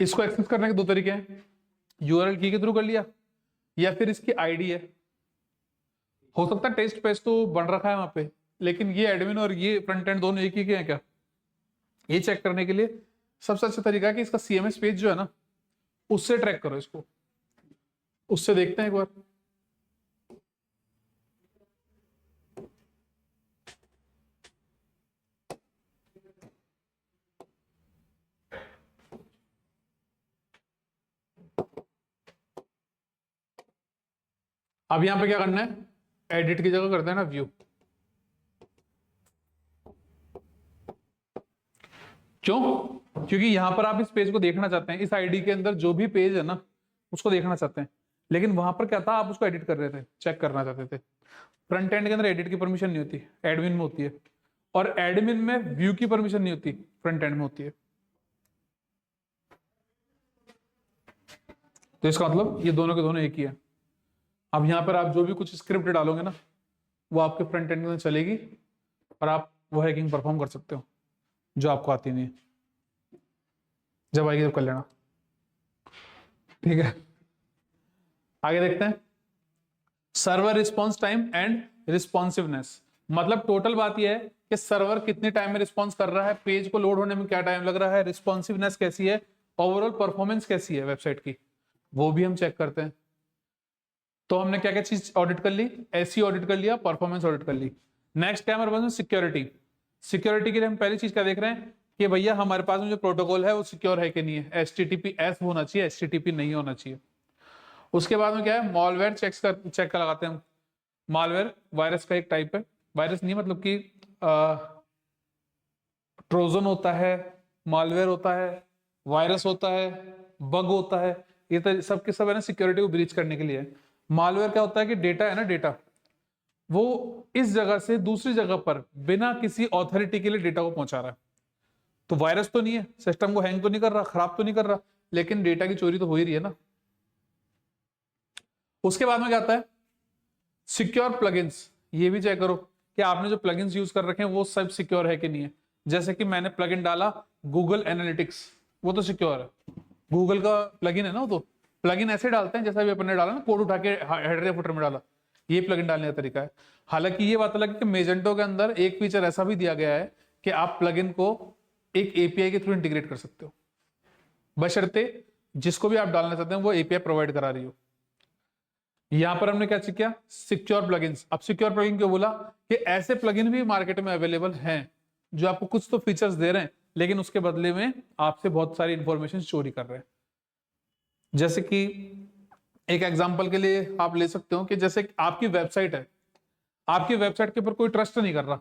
इसको एक्सेस करने के दो तरीके हैं, यूआरएल की के थ्रू कर लिया, या फिर इसकी आईडी है। हो सकता है टेस्ट पेज तो बन रखा है वहां पे, लेकिन ये एडमिन और ये फ्रंट एंड दोनों एक ही के हैं क्या, ये चेक करने के लिए सबसे अच्छा तरीका है कि इसका सीएमएस पेज जो है ना, उससे ट्रैक करो इसको, उससे देखते हैं एक बार। अब यहां पे क्या करना है, एडिट की जगह करते हैं ना व्यू। क्यों? क्योंकि यहां पर आप इस पेज को देखना चाहते हैं, इस आईडी के अंदर जो भी पेज है ना उसको देखना चाहते हैं, लेकिन वहां पर क्या था, आप उसको एडिट कर रहे थे, चेक करना चाहते थे। फ्रंट एंड के अंदर एडिट की परमिशन नहीं होती, एडमिन में होती है, और एडमिन में व्यू की परमिशन नहीं होती, फ्रंट एंड में होती है। तो इसका मतलब ये दोनों के दोनों एक ही है। अब यहां पर आप जो भी कुछ स्क्रिप्ट डालोगे ना वो आपके फ्रंट एंड में चलेगी और आप वो हैकिंग परफॉर्म कर सकते हो जो आपको आती नहीं है। जब आएगी तब कर लेना, ठीक है। आगे देखते हैं, server response time and responsiveness. मतलब टोटल बात यह है कि सर्वर कितने टाइम में रिस्पॉन्स कर रहा है, पेज को लोड होने में क्या टाइम लग रहा है, रिस्पॉन्सिवनेस कैसी है, ओवरऑल परफॉर्मेंस कैसी है वेबसाइट की, वो भी हम चेक करते हैं। तो हमने क्या क्या चीज ऑडिट कर ली, एसईओ ऑडिट कर लिया, परफॉर्मेंस ऑडिट कर ली। नेक्स्ट क्या हमारे पास में, सिक्योरिटी। सिक्योरिटी के लिए हम पहली चीज क्या देख रहे हैं कि भैया हमारे पास में जो प्रोटोकॉल है वो सिक्योर है कि नहीं है, HTTPS होना चाहिए, HTTP नहीं होना चाहिए। उसके बाद में क्या है, मॉलवेयर चेक कर लगाते हैं हम। मालवेयर वायरस का एक टाइप है, वायरस नहीं मतलब कि ट्रोजन होता है, मालवेयर होता है, वायरस होता है, बग होता है, ये तो सब के सब है ना सिक्योरिटी को ब्रीच करने के लिए है। मालवेयर क्या होता है कि डेटा है ना, डेटा वो इस जगह से दूसरी जगह पर बिना किसी ऑथोरिटी के लिए डेटा को पहुंचा रहा है। तो वायरस तो नहीं है, सिस्टम को हैंग तो नहीं कर रहा, खराब तो नहीं कर रहा, लेकिन डेटा की चोरी तो हो ही रही है ना। उसके बाद में क्या आता है, सिक्योर प्लगइन्स। ये भी चेक करो कि आपने जो प्लगइन्स यूज कर रखे हैं वो सब सिक्योर है कि नहीं है। जैसे कि मैंने प्लगइन डाला गूगल एनालिटिक्स, वो तो सिक्योर है, गूगल का प्लगइन है ना। वो तो प्लगइन ऐसे डालते हैं जैसा भी अपन ने डाला ना, कोड उठा के हेडर या फुटर में डाला, ये प्लगइन डालने का तरीका है। हालांकि ये बात अलग है कि मेजेंटो के अंदर एक फीचर ऐसा भी दिया गया है कि आप प्लगइन को एक एपीआई के थ्रू इंटीग्रेट कर सकते हो, बशर्ते जिसको भी आप डालना चाहते हैं वो एपीआई प्रोवाइड करा रही हो। यहां पर हमने क्या चेक किया, सिक्योर प्लगइन्स। अब सिक्योर प्लगइन क्यों बोला, कि ऐसे प्लगइन भी मार्केट में अवेलेबल हैं जो आपको कुछ तो फीचर्स दे रहे हैं लेकिन उसके बदले में आपसे बहुत सारी इंफॉर्मेशन चोरी कर रहे हैं। जैसे कि एक एग्जांपल के लिए आप ले सकते हो कि जैसे आपकी वेबसाइट है, आपकी वेबसाइट के ऊपर कोई ट्रस्ट नहीं कर रहा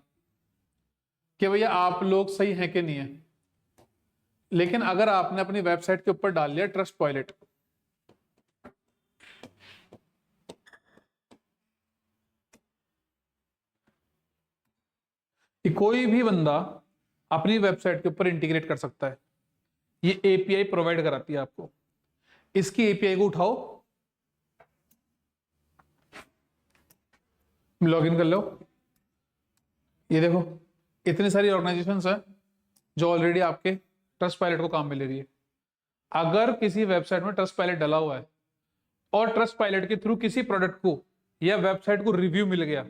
कि भैया आप लोग सही हैं कि नहीं है, लेकिन अगर आपने अपनी वेबसाइट के ऊपर डाल लिया ट्रस्ट पॉइलेट, कि कोई भी बंदा अपनी वेबसाइट के ऊपर इंटीग्रेट कर सकता है, ये एपीआई प्रोवाइड कराती है आपको। इसकी एपीआई को उठाओ, लॉगिन कर लो, ये देखो इतनी सारी ऑर्गेनाइजेशंस हैं जो ऑलरेडी आपके ट्रस्ट पायलट को काम में ले रही है। अगर किसी वेबसाइट में ट्रस्ट पायलट डला हुआ है और ट्रस्ट पायलट के थ्रू किसी प्रोडक्ट को या वेबसाइट को रिव्यू मिल गया,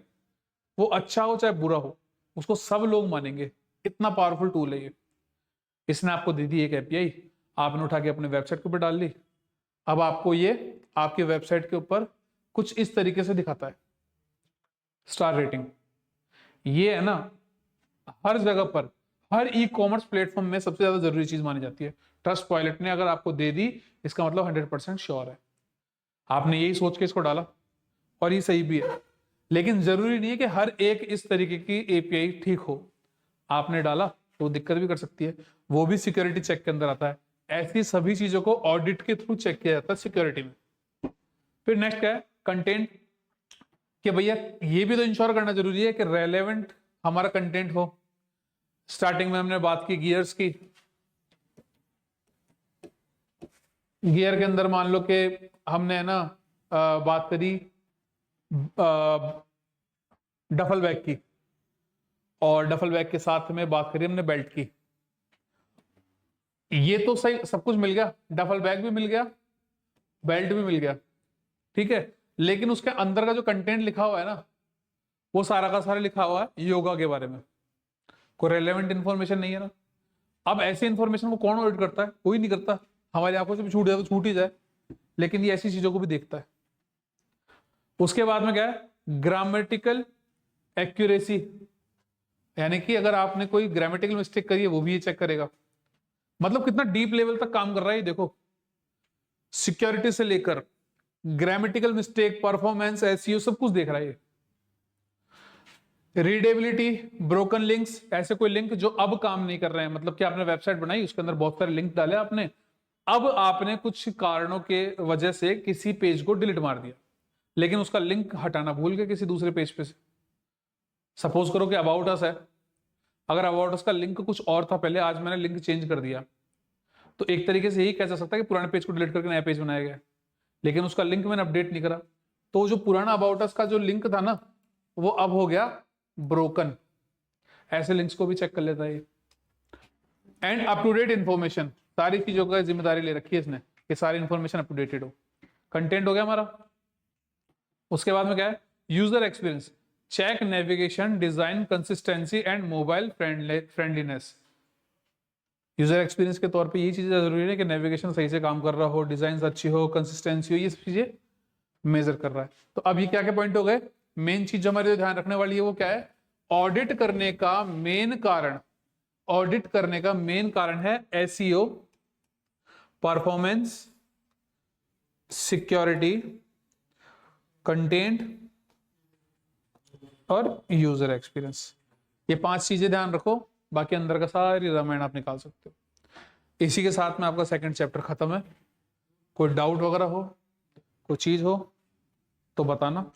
वो अच्छा हो चाहे बुरा हो, उसको सब लोग मानेंगे। इतना पावरफुल टूल है ये। इसने आपको दे दी एक एपीआई, आपने उठा के अपने वेबसाइट के ऊपर डाल ली। अब आपको ये आपकी वेबसाइट के ऊपर कुछ इस तरीके से दिखाता है, स्टार रेटिंग। ये है ना हर जगह पर, हर ई कॉमर्स प्लेटफॉर्म में सबसे ज्यादा जरूरी चीज मानी जाती है। ट्रस्ट पायलट ने अगर आपको दे दी, इसका मतलब 100% श्योर है, आपने यही सोच के इसको डाला और ये सही भी है। लेकिन जरूरी नहीं है कि हर एक इस तरीके की एपीआई ठीक हो। आपने डाला तो दिक्कत भी कर सकती है, वो भी सिक्योरिटी चेक के अंदर आता है। ऐसी सभी चीजों को ऑडिट के थ्रू चेक किया जाता है सिक्योरिटी में। फिर नेक्स्ट क्या है, कंटेंट। कि भैया ये भी तो इंश्योर करना जरूरी है कि रेलेवेंट हमारा कंटेंट हो। स्टार्टिंग में हमने बात की गियर्स की, गियर के अंदर मान लो कि हमने है ना बात करी डफल बैग की, और डफल बैग के साथ में बात करी हमने बेल्ट की। ये तो सही सब कुछ मिल गया, डफल बैग भी मिल गया, बेल्ट भी मिल गया, ठीक है। लेकिन उसके अंदर का जो कंटेंट लिखा हुआ है ना, वो सारा का सारा लिखा हुआ है योगा के बारे में, कोई रेलेवेंट इंफॉर्मेशन नहीं है ना। अब ऐसी इंफॉर्मेशन को कौन ऑडिट करता है, कोई नहीं करता। हमारी आंखों से भी छूट जाए तो छूट ही जाए, लेकिन ये ऐसी चीजों को भी देखता है। उसके बाद में क्या है, ग्रामेटिकल एक्यूरेसी, यानी कि अगर आपने कोई ग्रामेटिकल मिस्टेक करी है वो भी ये चेक करेगा। मतलब कितना डीप लेवल तक काम कर रहा है ये देखो, सिक्योरिटी से लेकर ग्रामेटिकल मिस्टेक, परफॉर्मेंस, एसईओ सब कुछ देख रहा है ये। रीडेबिलिटी, ब्रोकन लिंक्स, ऐसे कोई लिंक जो अब काम नहीं कर रहे हैं, मतलब कि आपने वेबसाइट बनाई, उसके अंदर बहुत सारे लिंक डाले आपने, अब आपने कुछ कारणों के वजह से किसी पेज को डिलीट मार दिया, लेकिन उसका लिंक हटाना भूल गए किसी दूसरे पेज पे से। सपोज करो कि अबाउट अस है, अगर अबाउट अस का लिंक कुछ और था पहले, आज मैंने लिंक चेंज कर दिया, तो एक तरीके से यही कह जा सकता है कि पुराने पेज को डिलीट करके नया पेज बनाया गया, लेकिन उसका लिंक मैंने अपडेट नहीं करा, तो जो पुराना अबाउट अस का जो लिंक था ना, वो अब हो गया ब्रोकन। ऐसे लिंक्स को भी चेक कर लेता है ये। And up to date information, सारी चीजों का जिम्मेदारी ले रखी है इसने कि सारी इंफॉर्मेशन अप टू डेटेड हो। कंटेंट हो गया हमारा। उसके बाद में क्या है, user experience, check navigation, design, consistency and mobile friendliness. User experience के तौर पे ये चीजें जरूरी है कि नेविगेशन सही से काम कर रहा हो, डिजाइन अच्छी हो, कंसिस्टेंसी हो, ये सब चीजें मेजर कर रहा है। तो अब ये क्या क्या पॉइंट हो गए, मेन चीज जो हमारे ध्यान रखने वाली है वो क्या है, ऑडिट करने का मेन कारण, ऑडिट करने का मेन कारण है एसईओ, परफॉर्मेंस, सिक्योरिटी, कंटेंट और यूजर एक्सपीरियंस। ये 5 चीजें ध्यान रखो, बाकी अंदर का सारी रामायण आप निकाल सकते हो। इसी के साथ में आपका सेकंड चैप्टर खत्म है। कोई डाउट वगैरह हो, कोई चीज हो तो बताना।